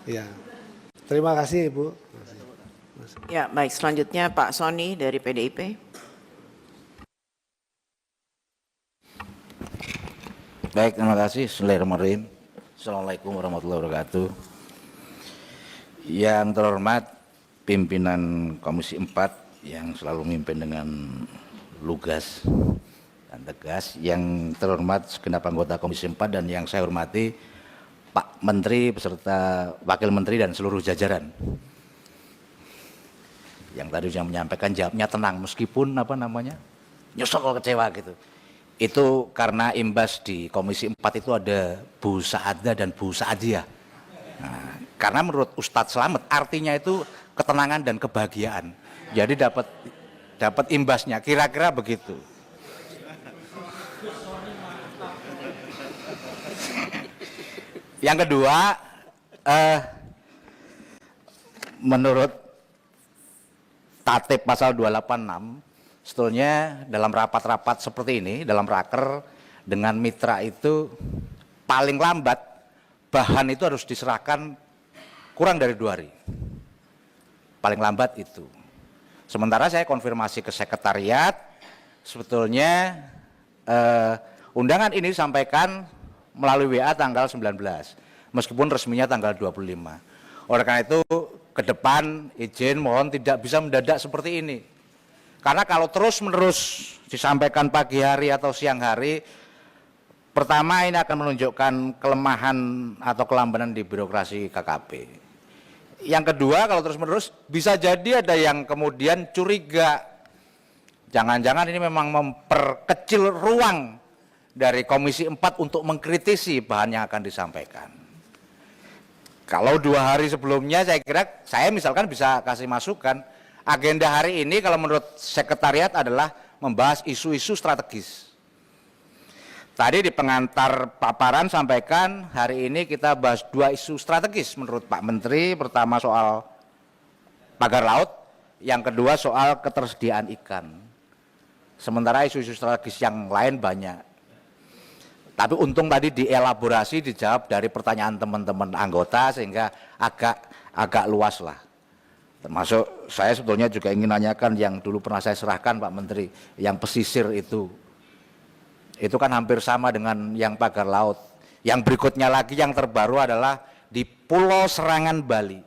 Ya. Terima kasih Ibu. Ya, baik. Selanjutnya Pak Soni dari PDIP. Baik, terima kasih. Bismillahirrahmanirrahim. Assalamualaikum warahmatullahi wabarakatuh. Yang terhormat pimpinan Komisi 4 yang selalu memimpin dengan lugas dan tegas. Yang terhormat segenap anggota Komisi 4 dan yang saya hormati Pak Menteri beserta Wakil Menteri dan seluruh jajaran. Yang tadi yang menyampaikan jawabnya tenang meskipun nyesel kecewa gitu. Itu karena imbas di Komisi 4 itu ada Bu Saadah dan Bu Saadiah. Nah, karena menurut Ustadz Slamet artinya itu ketenangan dan kebahagiaan. Jadi dapat imbasnya kira-kira begitu. Yang kedua, menurut Tatip pasal 286, sebetulnya dalam rapat-rapat seperti ini, dalam raker dengan mitra itu paling lambat bahan itu harus diserahkan kurang dari 2 hari. Paling lambat itu. Sementara saya konfirmasi ke sekretariat, sebetulnya undangan ini disampaikan melalui WA tanggal 19, meskipun resminya tanggal 25. Oleh karena itu, ke depan izin mohon tidak bisa mendadak seperti ini. Karena kalau terus-menerus disampaikan pagi hari atau siang hari, pertama ini akan menunjukkan kelemahan atau kelambanan di birokrasi KKP. Yang kedua, kalau terus-menerus bisa jadi ada yang kemudian curiga. Jangan-jangan ini memang memperkecil ruang dari Komisi 4 untuk mengkritisi bahan yang akan disampaikan. Kalau 2 hari sebelumnya saya kira saya misalkan bisa kasih masukan. Agenda hari ini kalau menurut sekretariat adalah membahas isu-isu strategis. Tadi di pengantar paparan sampaikan hari ini kita bahas 2 isu strategis menurut Pak Menteri. Pertama soal pagar laut, yang kedua soal ketersediaan ikan. Sementara isu-isu strategis yang lain banyak. Tapi untung tadi dielaborasi, dijawab dari pertanyaan teman-teman anggota sehingga agak luas lah. Termasuk saya sebetulnya juga ingin nanyakan yang dulu pernah saya serahkan Pak Menteri, yang pesisir itu kan hampir sama dengan yang pagar laut. Yang berikutnya lagi yang terbaru adalah di Pulau Serangan Bali.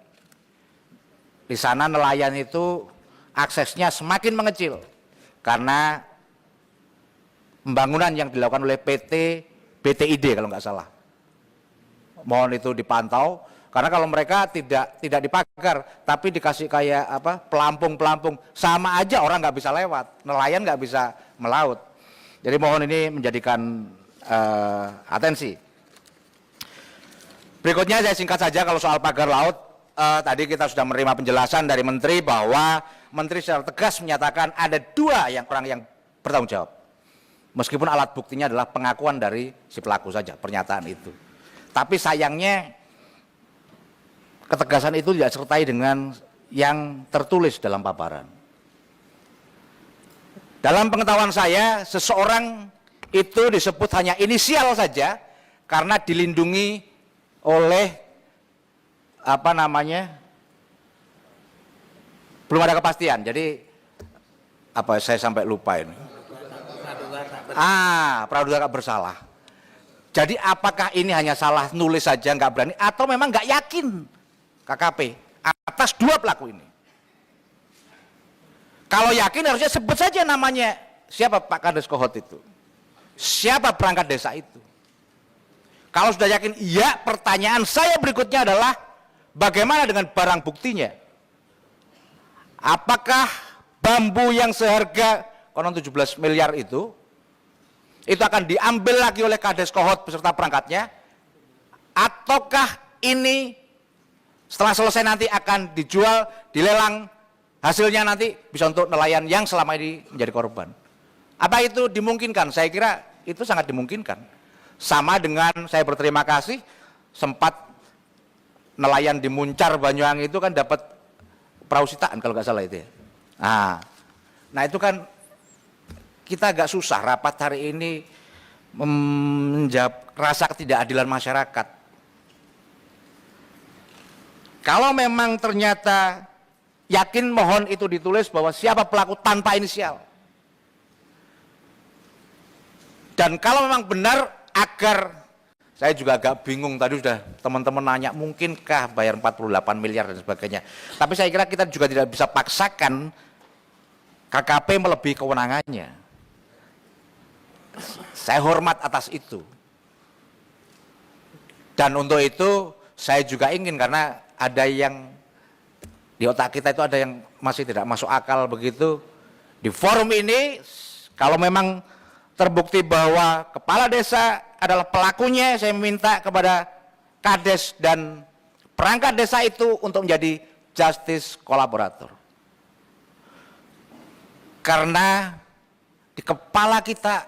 Di sana nelayan itu aksesnya semakin mengecil karena pembangunan yang dilakukan oleh PT BTID kalau nggak salah. Mohon itu dipantau karena kalau mereka tidak dipagar tapi dikasih kayak pelampung sama aja orang nggak bisa lewat, nelayan nggak bisa melaut. Jadi mohon ini menjadikan atensi. Berikutnya saya singkat saja kalau soal pagar laut. Tadi kita sudah menerima penjelasan dari Menteri bahwa Menteri secara tegas menyatakan ada 2 orang yang bertanggung jawab. Meskipun alat buktinya adalah pengakuan dari si pelaku saja, pernyataan itu. Tapi sayangnya ketegasan itu tidak sertai dengan yang tertulis dalam paparan. Dalam pengetahuan saya, seseorang itu disebut hanya inisial saja karena dilindungi oleh belum ada kepastian. Jadi saya sampai lupa ini. Praduga tak bersalah. Jadi apakah ini hanya salah nulis saja nggak berani atau memang nggak yakin KKP atas dua pelaku ini? Kalau yakin harusnya sebut saja namanya, siapa Pak Kades Kohot itu, siapa perangkat desa itu. Kalau sudah yakin iya, pertanyaan saya berikutnya adalah bagaimana dengan barang buktinya? Apakah bambu yang seharga konon 17 miliar itu akan diambil lagi oleh Kades Kohot beserta perangkatnya, ataukah ini setelah selesai nanti akan dijual, dilelang, hasilnya nanti bisa untuk nelayan yang selama ini menjadi korban? Apa itu dimungkinkan? Saya kira itu sangat dimungkinkan. Sama dengan saya berterima kasih sempat nelayan di Muncar Banyuwangi itu kan dapat perahu sitaan kalau nggak salah itu ya. Nah itu kan kita agak susah rapat hari ini menjawab rasa ketidakadilan masyarakat. Kalau memang ternyata yakin mohon itu ditulis bahwa siapa pelaku tanpa inisial. Dan kalau memang benar, agar saya juga agak bingung, tadi sudah teman-teman nanya mungkinkah bayar 48 miliar dan sebagainya. Tapi saya kira kita juga tidak bisa paksakan KKP melebihi kewenangannya. Saya hormat atas itu. Dan untuk itu saya juga ingin, karena ada yang di otak kita itu ada yang masih tidak masuk akal begitu. Di forum ini kalau memang terbukti bahwa kepala desa adalah pelakunya, saya minta kepada Kades dan perangkat desa itu untuk menjadi justice kolaborator. Karena di kepala kita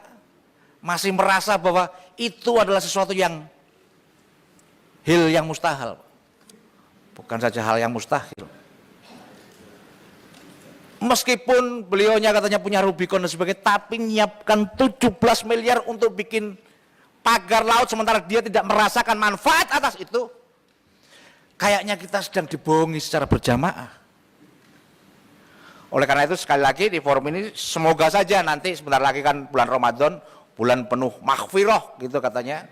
masih merasa bahwa itu adalah sesuatu yang mustahil. Bukan saja hal yang mustahil. Meskipun beliaunya katanya punya Rubicon dan sebagainya, tapi menyiapkan 17 miliar untuk bikin pagar laut sementara dia tidak merasakan manfaat atas itu. Kayaknya kita sedang dibohongi secara berjamaah. Oleh karena itu sekali lagi di forum ini semoga saja nanti sebentar lagi kan bulan Ramadan, bulan penuh maghfirah gitu katanya.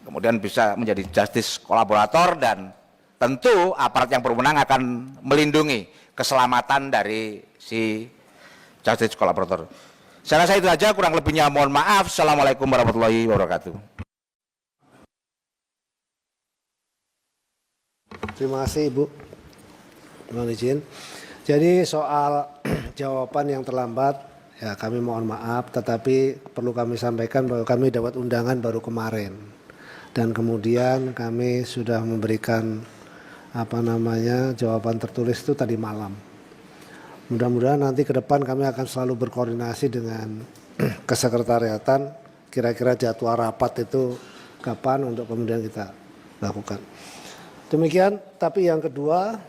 Kemudian bisa menjadi justice kolaborator dan tentu aparat yang berwenang akan melindungi keselamatan dari si justice kolaborator. Saya rasa itu saja, kurang lebihnya mohon maaf. Assalamualaikum warahmatullahi wabarakatuh. Terima kasih Ibu. Mohon izin. Jadi soal jawaban yang terlambat, ya kami mohon maaf, tetapi perlu kami sampaikan bahwa kami dapat undangan baru kemarin. Dan kemudian kami sudah memberikan jawaban tertulis itu tadi malam. Mudah-mudahan nanti ke depan kami akan selalu berkoordinasi dengan kesekretariatan, kira-kira jadwal rapat itu kapan untuk kemudian kita lakukan. Demikian, tapi yang kedua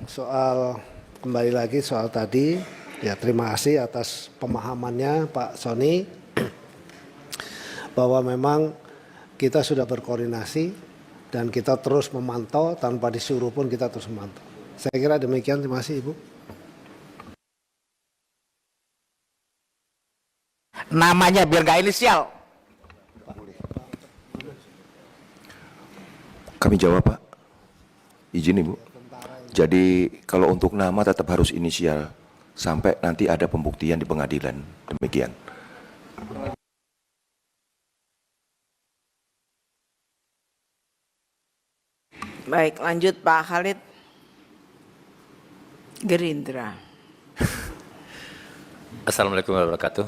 kembali lagi soal tadi, ya terima kasih atas pemahamannya Pak Sony, bahwa memang kita sudah berkoordinasi, dan kita terus memantau, tanpa disuruh pun kita terus memantau. Saya kira demikian, terima kasih Ibu. Namanya biar nggak inisial. Kami jawab Pak, izin Ibu. Jadi kalau untuk nama tetap harus inisial, sampai nanti ada pembuktian di pengadilan, demikian. Baik, lanjut Pak Khalid, Gerindra. Assalamualaikum warahmatullahi wabarakatuh.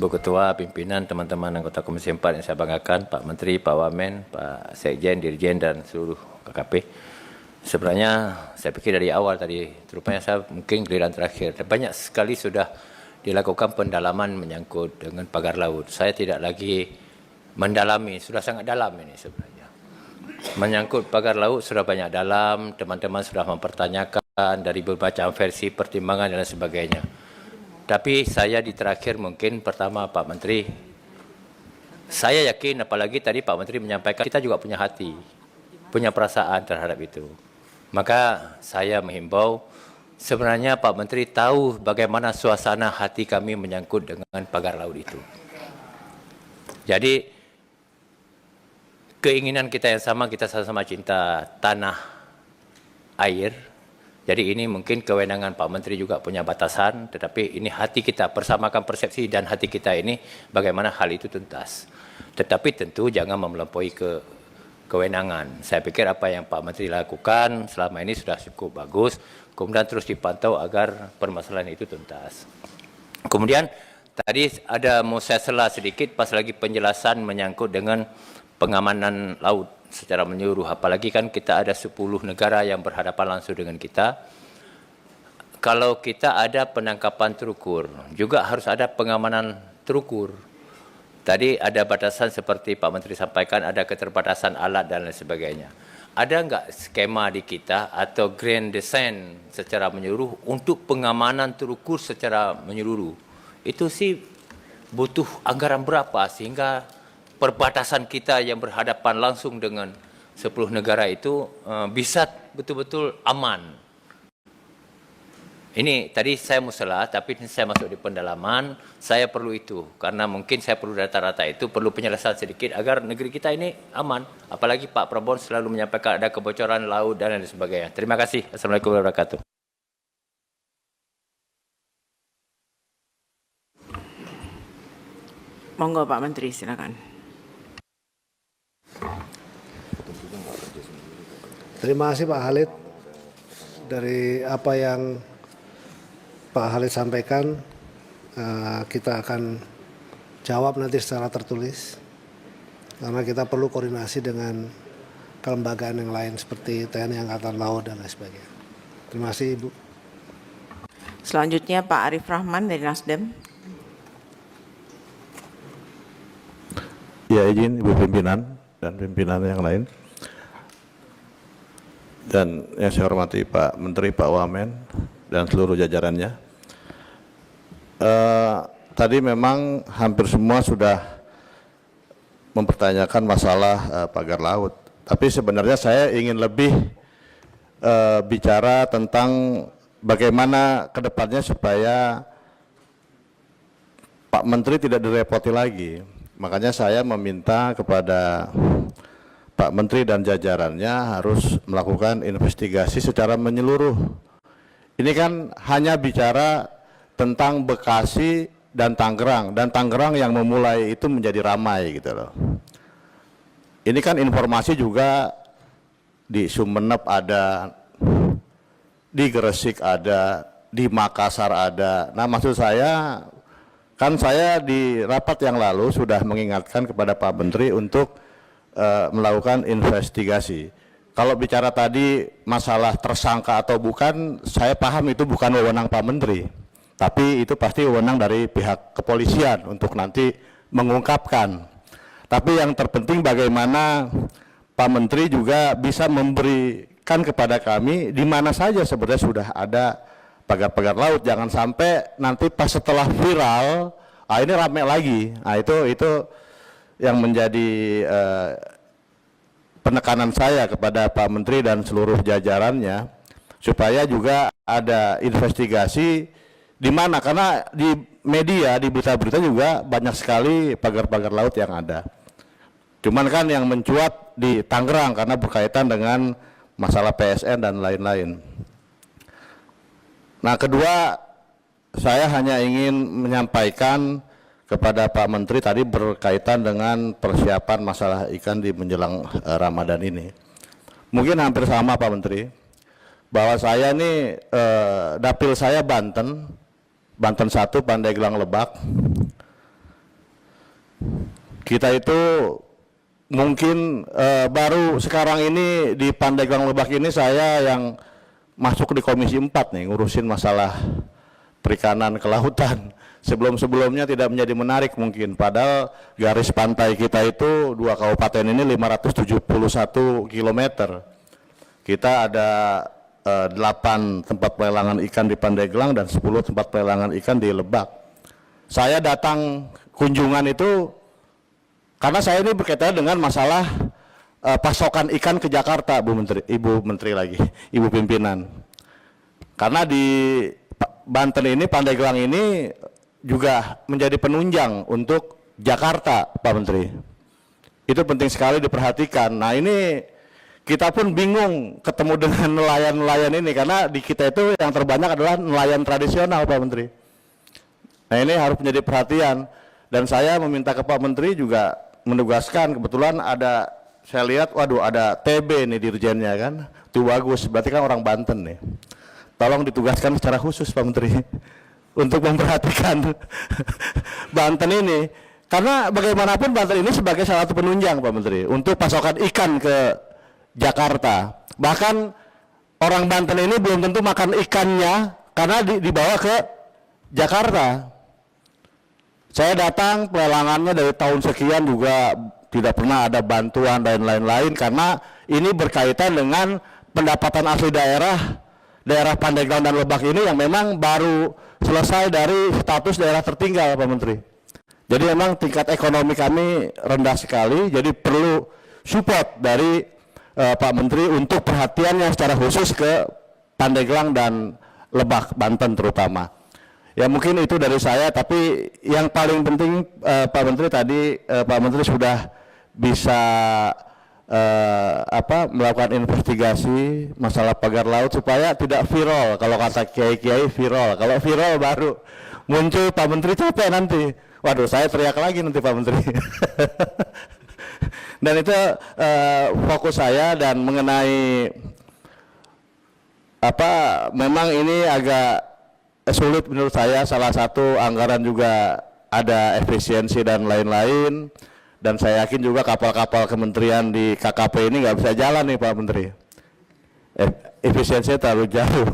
Bu Ketua, pimpinan, teman-teman anggota Komisi 4 yang saya banggakan, Pak Menteri, Pak Wamen, Pak Sekjen, Dirjen, dan seluruh KKP. Sebenarnya saya pikir dari awal tadi, rupanya saya mungkin giliran terakhir. Dan banyak sekali sudah dilakukan pendalaman menyangkut dengan pagar laut. Saya tidak lagi mendalami, sudah sangat dalam ini sebenarnya. Menyangkut pagar laut sudah banyak dalam, teman-teman sudah mempertanyakan dari berbagai versi pertimbangan dan sebagainya. Tapi saya di terakhir mungkin pertama Pak Menteri, saya yakin apalagi tadi Pak Menteri menyampaikan kita juga punya hati, punya perasaan terhadap itu. Maka saya menghimbau, sebenarnya Pak Menteri tahu bagaimana suasana hati kami menyangkut dengan pagar laut itu. Jadi keinginan kita yang sama, kita sama-sama cinta tanah air. Jadi ini mungkin kewenangan Pak Menteri juga punya batasan, tetapi ini hati kita, persamakan persepsi dan hati kita ini bagaimana hal itu tuntas. Tetapi tentu jangan melampaui kewenangan. Saya pikir apa yang Pak Menteri lakukan selama ini sudah cukup bagus, kemudian terus dipantau agar permasalahan itu tuntas. Kemudian tadi ada mau saya sela sedikit pas lagi penjelasan menyangkut dengan pengamanan laut secara menyeluruh, apalagi kan kita ada 10 negara yang berhadapan langsung dengan kita. Kalau kita ada penangkapan terukur, juga harus ada pengamanan terukur. Tadi ada batasan seperti Pak Menteri sampaikan, ada keterbatasan alat dan lain sebagainya. Ada enggak skema di kita atau grand design secara menyeluruh untuk pengamanan terukur secara menyeluruh? Itu sih butuh anggaran berapa sehingga perbatasan kita yang berhadapan langsung dengan 10 negara itu bisa betul-betul aman. Ini tadi saya musyawarah, tapi saya masuk di pendalaman, saya perlu itu. Karena mungkin saya perlu data-data itu, perlu penjelasan sedikit agar negeri kita ini aman. Apalagi Pak Prabowo selalu menyampaikan ada kebocoran laut dan lain sebagainya. Terima kasih. Assalamualaikum warahmatullahi wabarakatuh. Monggo Pak Menteri, silakan. Terima kasih Pak Khalid. Dari apa yang Pak Khalid sampaikan, kita akan jawab nanti secara tertulis. Karena kita perlu koordinasi dengan kelembagaan yang lain seperti TNI Angkatan Laut dan lain sebagainya. Terima kasih Ibu. Selanjutnya Pak Arif Rahman dari Nasdem. Ya, izin Ibu Pimpinan dan pimpinan yang lain. Dan yang saya hormati Pak Menteri, Pak Wamen, dan seluruh jajarannya. Tadi memang hampir semua sudah mempertanyakan masalah pagar laut. Tapi sebenarnya saya ingin lebih bicara tentang bagaimana ke depannya supaya Pak Menteri tidak direpoti lagi. Makanya saya meminta kepada Pak Menteri dan jajarannya harus melakukan investigasi secara menyeluruh. Ini kan hanya bicara tentang Bekasi dan Tangerang yang memulai itu menjadi ramai gitu loh. Ini kan informasi juga di Sumeneb ada, di Gresik ada, di Makassar ada. Nah maksud saya, kan saya di rapat yang lalu sudah mengingatkan kepada Pak Menteri untuk melakukan investigasi. Kalau bicara tadi masalah tersangka atau bukan, saya paham itu bukan wewenang Pak Menteri, tapi itu pasti wewenang dari pihak kepolisian untuk nanti mengungkapkan. Tapi yang terpenting bagaimana Pak Menteri juga bisa memberikan kepada kami di mana saja sebenarnya sudah ada pagar-pagar laut. Jangan sampai nanti pas setelah viral, ini rame lagi. Nah itu yang menjadi penekanan saya kepada Pak Menteri dan seluruh jajarannya supaya juga ada investigasi di mana, karena di media, di berita-berita juga banyak sekali pagar-pagar laut yang ada. Cuman kan yang mencuat di Tangerang karena berkaitan dengan masalah PSN dan lain-lain. Nah kedua, saya hanya ingin menyampaikan kepada Pak Menteri tadi berkaitan dengan persiapan masalah ikan di menjelang Ramadan ini. Mungkin hampir sama Pak Menteri, bahwa saya ini dapil saya Banten 1 Pandeglang Lebak. Kita itu mungkin baru sekarang ini di Pandeglang Lebak ini saya yang masuk di Komisi 4 nih ngurusin masalah perikanan kelautan. Sebelum-sebelumnya tidak menjadi menarik mungkin, padahal garis pantai kita itu 2 kabupaten ini 571 km. Kita ada 8 tempat pelelangan ikan di Pandeglang dan 10 tempat pelelangan ikan di Lebak. Saya datang kunjungan itu karena saya ini berkaitan dengan masalah pasokan ikan ke Jakarta, Ibu Pimpinan. Karena di Banten ini, Pandeglang ini juga menjadi penunjang untuk Jakarta, Pak Menteri. Itu penting sekali diperhatikan. Nah ini kita pun bingung ketemu dengan nelayan-nelayan ini karena di kita itu yang terbanyak adalah nelayan tradisional, Pak Menteri. Nah ini harus menjadi perhatian. Dan saya meminta ke Pak Menteri juga menugaskan, kebetulan ada, saya lihat, waduh ada TB nih dirjennya kan, itu bagus, berarti kan orang Banten nih. Tolong ditugaskan secara khusus Pak Menteri untuk memperhatikan Banten ini, karena bagaimanapun Banten ini sebagai salah satu penunjang Pak Menteri untuk pasokan ikan ke Jakarta. Bahkan orang Banten ini belum tentu makan ikannya karena dibawa ke Jakarta. Saya datang pelelangannya dari tahun sekian juga tidak pernah ada bantuan dan lain-lain karena ini berkaitan dengan pendapatan asli daerah Pandeglang dan Lebak ini yang memang baru selesai dari status daerah tertinggal Pak Menteri. Jadi memang tingkat ekonomi kami rendah sekali, jadi perlu support dari Pak Menteri untuk perhatiannya secara khusus ke Pandeglang dan Lebak, Banten terutama. Ya mungkin itu dari saya, tapi yang paling penting Pak Menteri tadi, Pak Menteri sudah bisa melakukan investigasi masalah pagar laut supaya tidak viral. Kalau kata kiai-kiai viral, kalau viral baru muncul Pak Menteri capek nanti. Waduh, saya teriak lagi nanti Pak Menteri. Dan itu fokus saya. Dan mengenai memang ini agak sulit menurut saya. Salah satu anggaran juga ada efisiensi dan lain-lain. Dan saya yakin juga kapal-kapal kementerian di KKP ini nggak bisa jalan nih Pak Menteri. Efisiensinya terlalu jauh.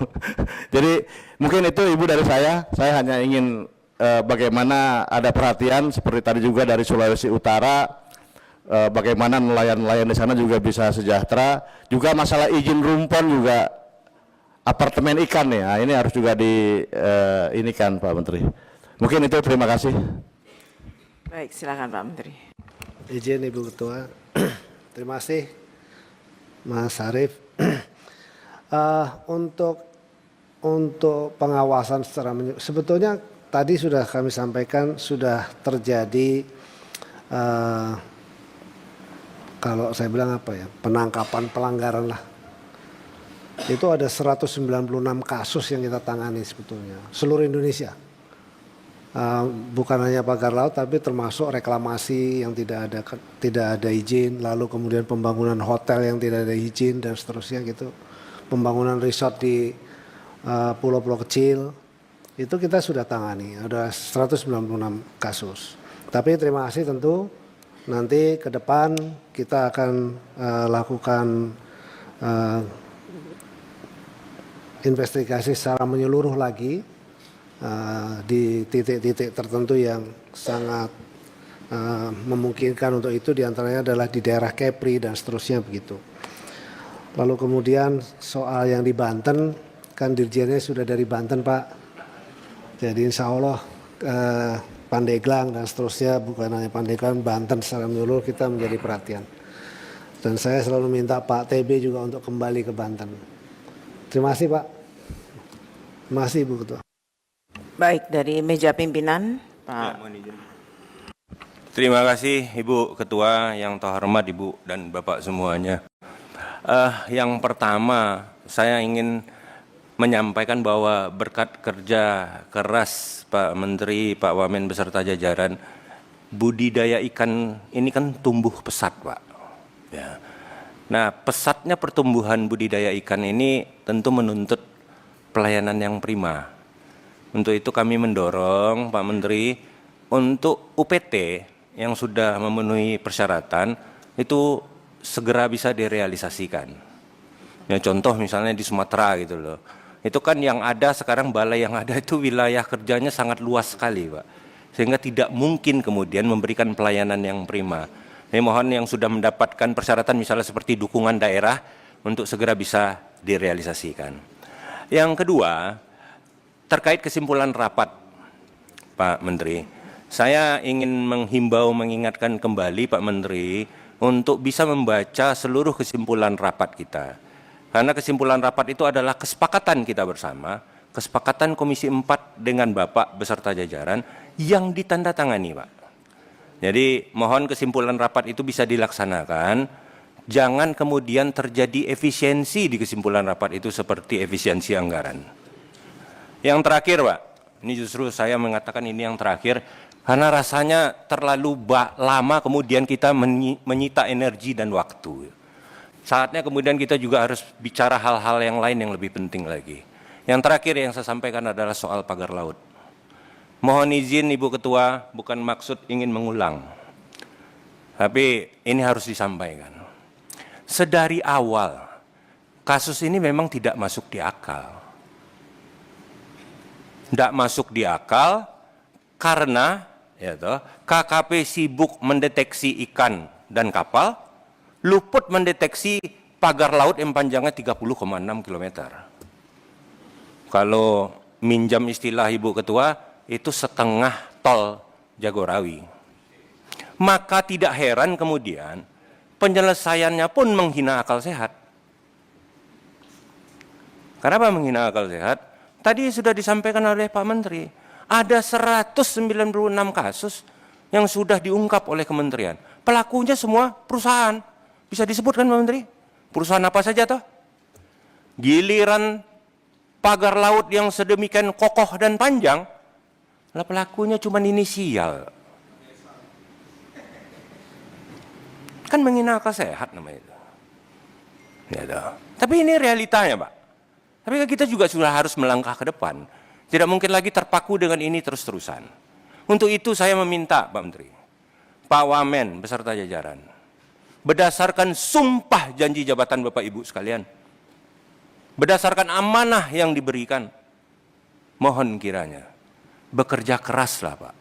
Jadi mungkin itu Ibu dari saya hanya ingin bagaimana ada perhatian seperti tadi juga dari Sulawesi Utara, bagaimana nelayan-nelayan di sana juga bisa sejahtera. Juga masalah izin rumpon juga apartemen ikan nih, nah, ini harus juga ini kan Pak Menteri. Mungkin itu, terima kasih. Baik, silakan Pak Menteri. Izin Ibu Ketua. Terima kasih Mas Arief. Untuk pengawasan secara sebetulnya tadi sudah kami sampaikan sudah terjadi kalau saya bilang penangkapan pelanggaran lah. Itu ada 196 kasus yang kita tangani sebetulnya seluruh Indonesia. Bukan hanya pagar laut tapi termasuk reklamasi yang tidak ada izin, lalu kemudian pembangunan hotel yang tidak ada izin dan seterusnya gitu, pembangunan resort di pulau-pulau kecil itu kita sudah tangani, ada 196 kasus. Tapi terima kasih, tentu nanti ke depan kita akan lakukan investigasi secara menyeluruh lagi. Di titik-titik tertentu yang sangat memungkinkan untuk itu, diantaranya adalah di daerah Kepri dan seterusnya begitu. Lalu kemudian soal yang di Banten, kan dirjennya sudah dari Banten Pak, jadi insya Allah Pandeglang dan seterusnya, bukan hanya Pandeglang, Banten secara menyeluruh kita menjadi perhatian. Dan saya selalu minta Pak TB juga untuk kembali ke Banten. Terima kasih Pak. Terima kasih Ibu Ketua. Baik, dari meja pimpinan, Pak. Terima kasih Ibu Ketua yang terhormat, Ibu dan Bapak semuanya. Yang pertama, saya ingin menyampaikan bahwa berkat kerja keras Pak Menteri, Pak Wamen beserta jajaran, budidaya ikan ini kan tumbuh pesat, Pak. Ya. Nah, pesatnya pertumbuhan budidaya ikan ini tentu menuntut pelayanan yang prima. Untuk itu kami mendorong Pak Menteri untuk UPT yang sudah memenuhi persyaratan itu segera bisa direalisasikan. Ya, contoh misalnya di Sumatera gitu loh. Itu kan yang ada sekarang, balai yang ada itu wilayah kerjanya sangat luas sekali Pak. Sehingga tidak mungkin kemudian memberikan pelayanan yang prima. Saya mohon yang sudah mendapatkan persyaratan misalnya seperti dukungan daerah untuk segera bisa direalisasikan. Yang kedua, terkait kesimpulan rapat, Pak Menteri, saya ingin menghimbau, mengingatkan kembali Pak Menteri untuk bisa membaca seluruh kesimpulan rapat kita. Karena kesimpulan rapat itu adalah kesepakatan kita bersama, kesepakatan Komisi 4 dengan Bapak beserta jajaran yang ditandatangani, Pak. Jadi mohon kesimpulan rapat itu bisa dilaksanakan, jangan kemudian terjadi efisiensi di kesimpulan rapat itu seperti efisiensi anggaran. Yang terakhir, Pak, ini justru saya mengatakan ini yang terakhir, karena rasanya terlalu lama kemudian kita menyita energi dan waktu. Saatnya kemudian kita juga harus bicara hal-hal yang lain yang lebih penting lagi. Yang terakhir yang saya sampaikan adalah soal pagar laut. Mohon izin Ibu Ketua, bukan maksud ingin mengulang. Tapi ini harus disampaikan. Sedari awal, kasus ini memang tidak masuk di akal. Tidak masuk di akal karena ya toh, KKP sibuk mendeteksi ikan dan kapal, luput mendeteksi pagar laut yang panjangnya 30,6 km. Kalau minjam istilah Ibu Ketua, itu setengah tol Jagorawi. Maka tidak heran kemudian penyelesaiannya pun menghina akal sehat. Kenapa menghina akal sehat? Tadi sudah disampaikan oleh Pak Menteri, ada 196 kasus yang sudah diungkap oleh kementerian. Pelakunya semua perusahaan. Bisa disebutkan Pak Menteri? Perusahaan apa saja toh? Giliran pagar laut yang sedemikian kokoh dan panjang, lah pelakunya cuma inisial. Kan menghina akal sehat namanya itu. Ya toh. Tapi ini realitanya, Pak. Tapi kita juga sudah harus melangkah ke depan. Tidak mungkin lagi terpaku dengan ini terus-terusan. Untuk itu saya meminta Pak Menteri, Pak Wamen beserta jajaran, berdasarkan sumpah janji jabatan Bapak Ibu sekalian, berdasarkan amanah yang diberikan, mohon kiranya bekerja keraslah Pak,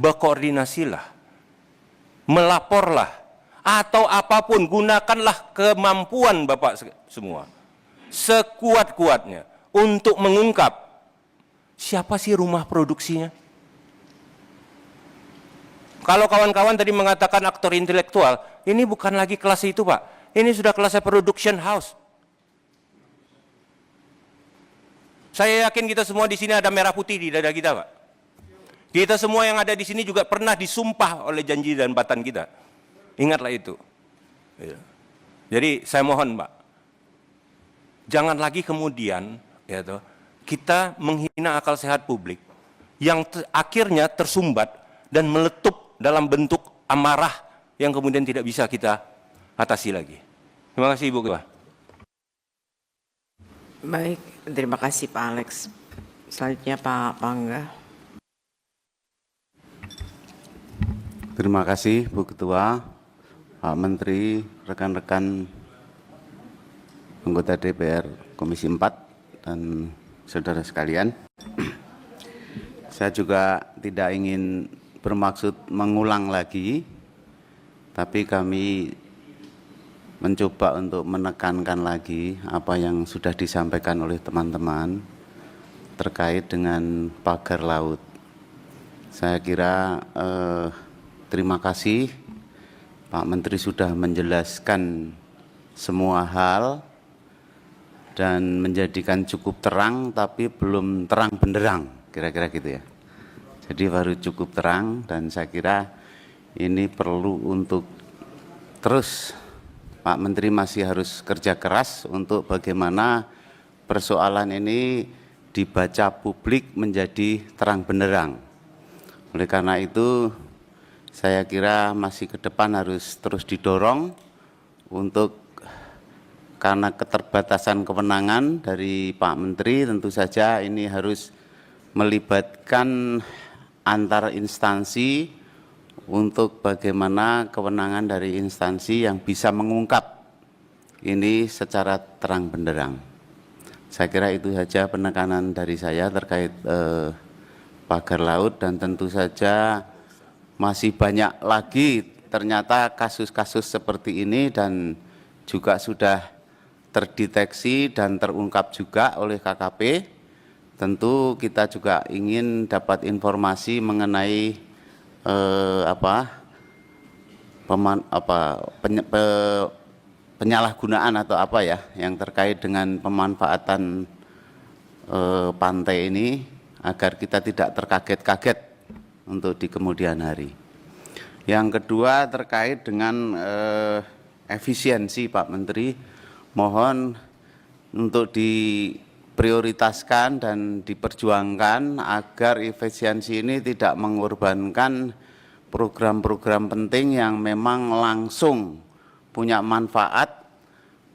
berkoordinasilah, melaporlah, atau apapun gunakanlah kemampuan Bapak semua sekuat-kuatnya untuk mengungkap siapa sih rumah produksinya. Kalau kawan-kawan tadi mengatakan aktor intelektual, ini bukan lagi kelas itu Pak, ini sudah kelasnya production house. Saya yakin kita semua di sini ada merah putih di dada kita Pak. Kita semua yang ada di sini juga pernah disumpah oleh janji dan batan kita. Ingatlah itu. Jadi saya mohon Pak, jangan lagi kemudian ya toh, kita menghina akal sehat publik yang akhirnya tersumbat dan meletup dalam bentuk amarah yang kemudian tidak bisa kita atasi lagi. Terima kasih Ibu Ketua. Baik, terima kasih Pak Alex. Selanjutnya Pak Pangga. Terima kasih Bu Ketua, Pak Menteri, rekan-rekan anggota DPR Komisi 4 dan saudara sekalian. Saya juga tidak ingin bermaksud mengulang lagi, tapi kami mencoba untuk menekankan lagi apa yang sudah disampaikan oleh teman-teman terkait dengan pagar laut. Saya kira terima kasih Pak Menteri sudah menjelaskan semua hal dan menjadikan cukup terang tapi belum terang benderang, kira-kira gitu ya. Jadi baru cukup terang dan saya kira ini perlu untuk terus Pak Menteri masih harus kerja keras untuk bagaimana persoalan ini dibaca publik menjadi terang benderang. Oleh karena itu saya kira masih ke depan harus terus didorong untuk, karena keterbatasan kewenangan dari Pak Menteri, tentu saja ini harus melibatkan antar instansi untuk bagaimana kewenangan dari instansi yang bisa mengungkap ini secara terang benderang. Saya kira itu saja penekanan dari saya terkait pagar laut, dan tentu saja masih banyak lagi ternyata kasus-kasus seperti ini dan juga sudah terdeteksi dan terungkap juga oleh KKP, tentu kita juga ingin dapat informasi mengenai penyalahgunaan atau apa ya yang terkait dengan pemanfaatan pantai ini agar kita tidak terkaget-kaget untuk di kemudian hari. Yang kedua terkait dengan efisiensi Pak Menteri, mohon untuk diprioritaskan dan diperjuangkan agar efisiensi ini tidak mengorbankan program-program penting yang memang langsung punya manfaat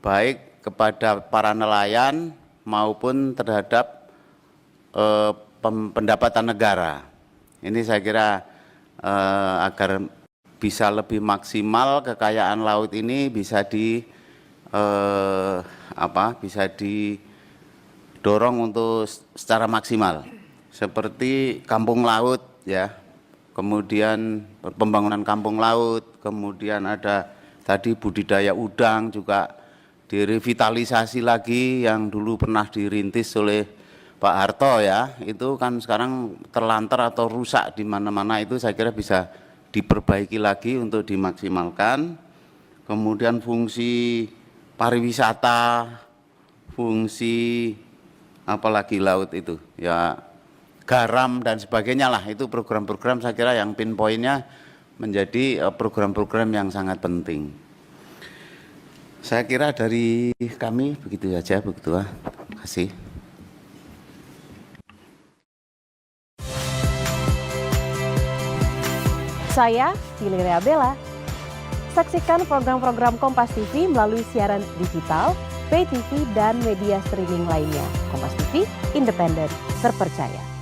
baik kepada para nelayan maupun terhadap pendapatan negara. Ini saya kira agar bisa lebih maksimal kekayaan laut ini bisa didorong untuk secara maksimal. Seperti kampung laut ya. Kemudian pembangunan kampung laut, kemudian ada tadi budidaya udang juga direvitalisasi lagi yang dulu pernah dirintis oleh Pak Harto ya, itu kan sekarang terlantar atau rusak di mana-mana, itu saya kira bisa diperbaiki lagi untuk dimaksimalkan. Kemudian fungsi pariwisata, fungsi apalagi laut itu ya, garam dan sebagainya lah, itu program-program saya kira yang pinpointnya menjadi program-program yang sangat penting. Saya kira dari kami begitu saja Bu Ketua. Terima kasih. Saya Valeria Bella. Saksikan program-program Kompas TV melalui siaran digital, pay TV, dan media streaming lainnya. Kompas TV, independen, terpercaya.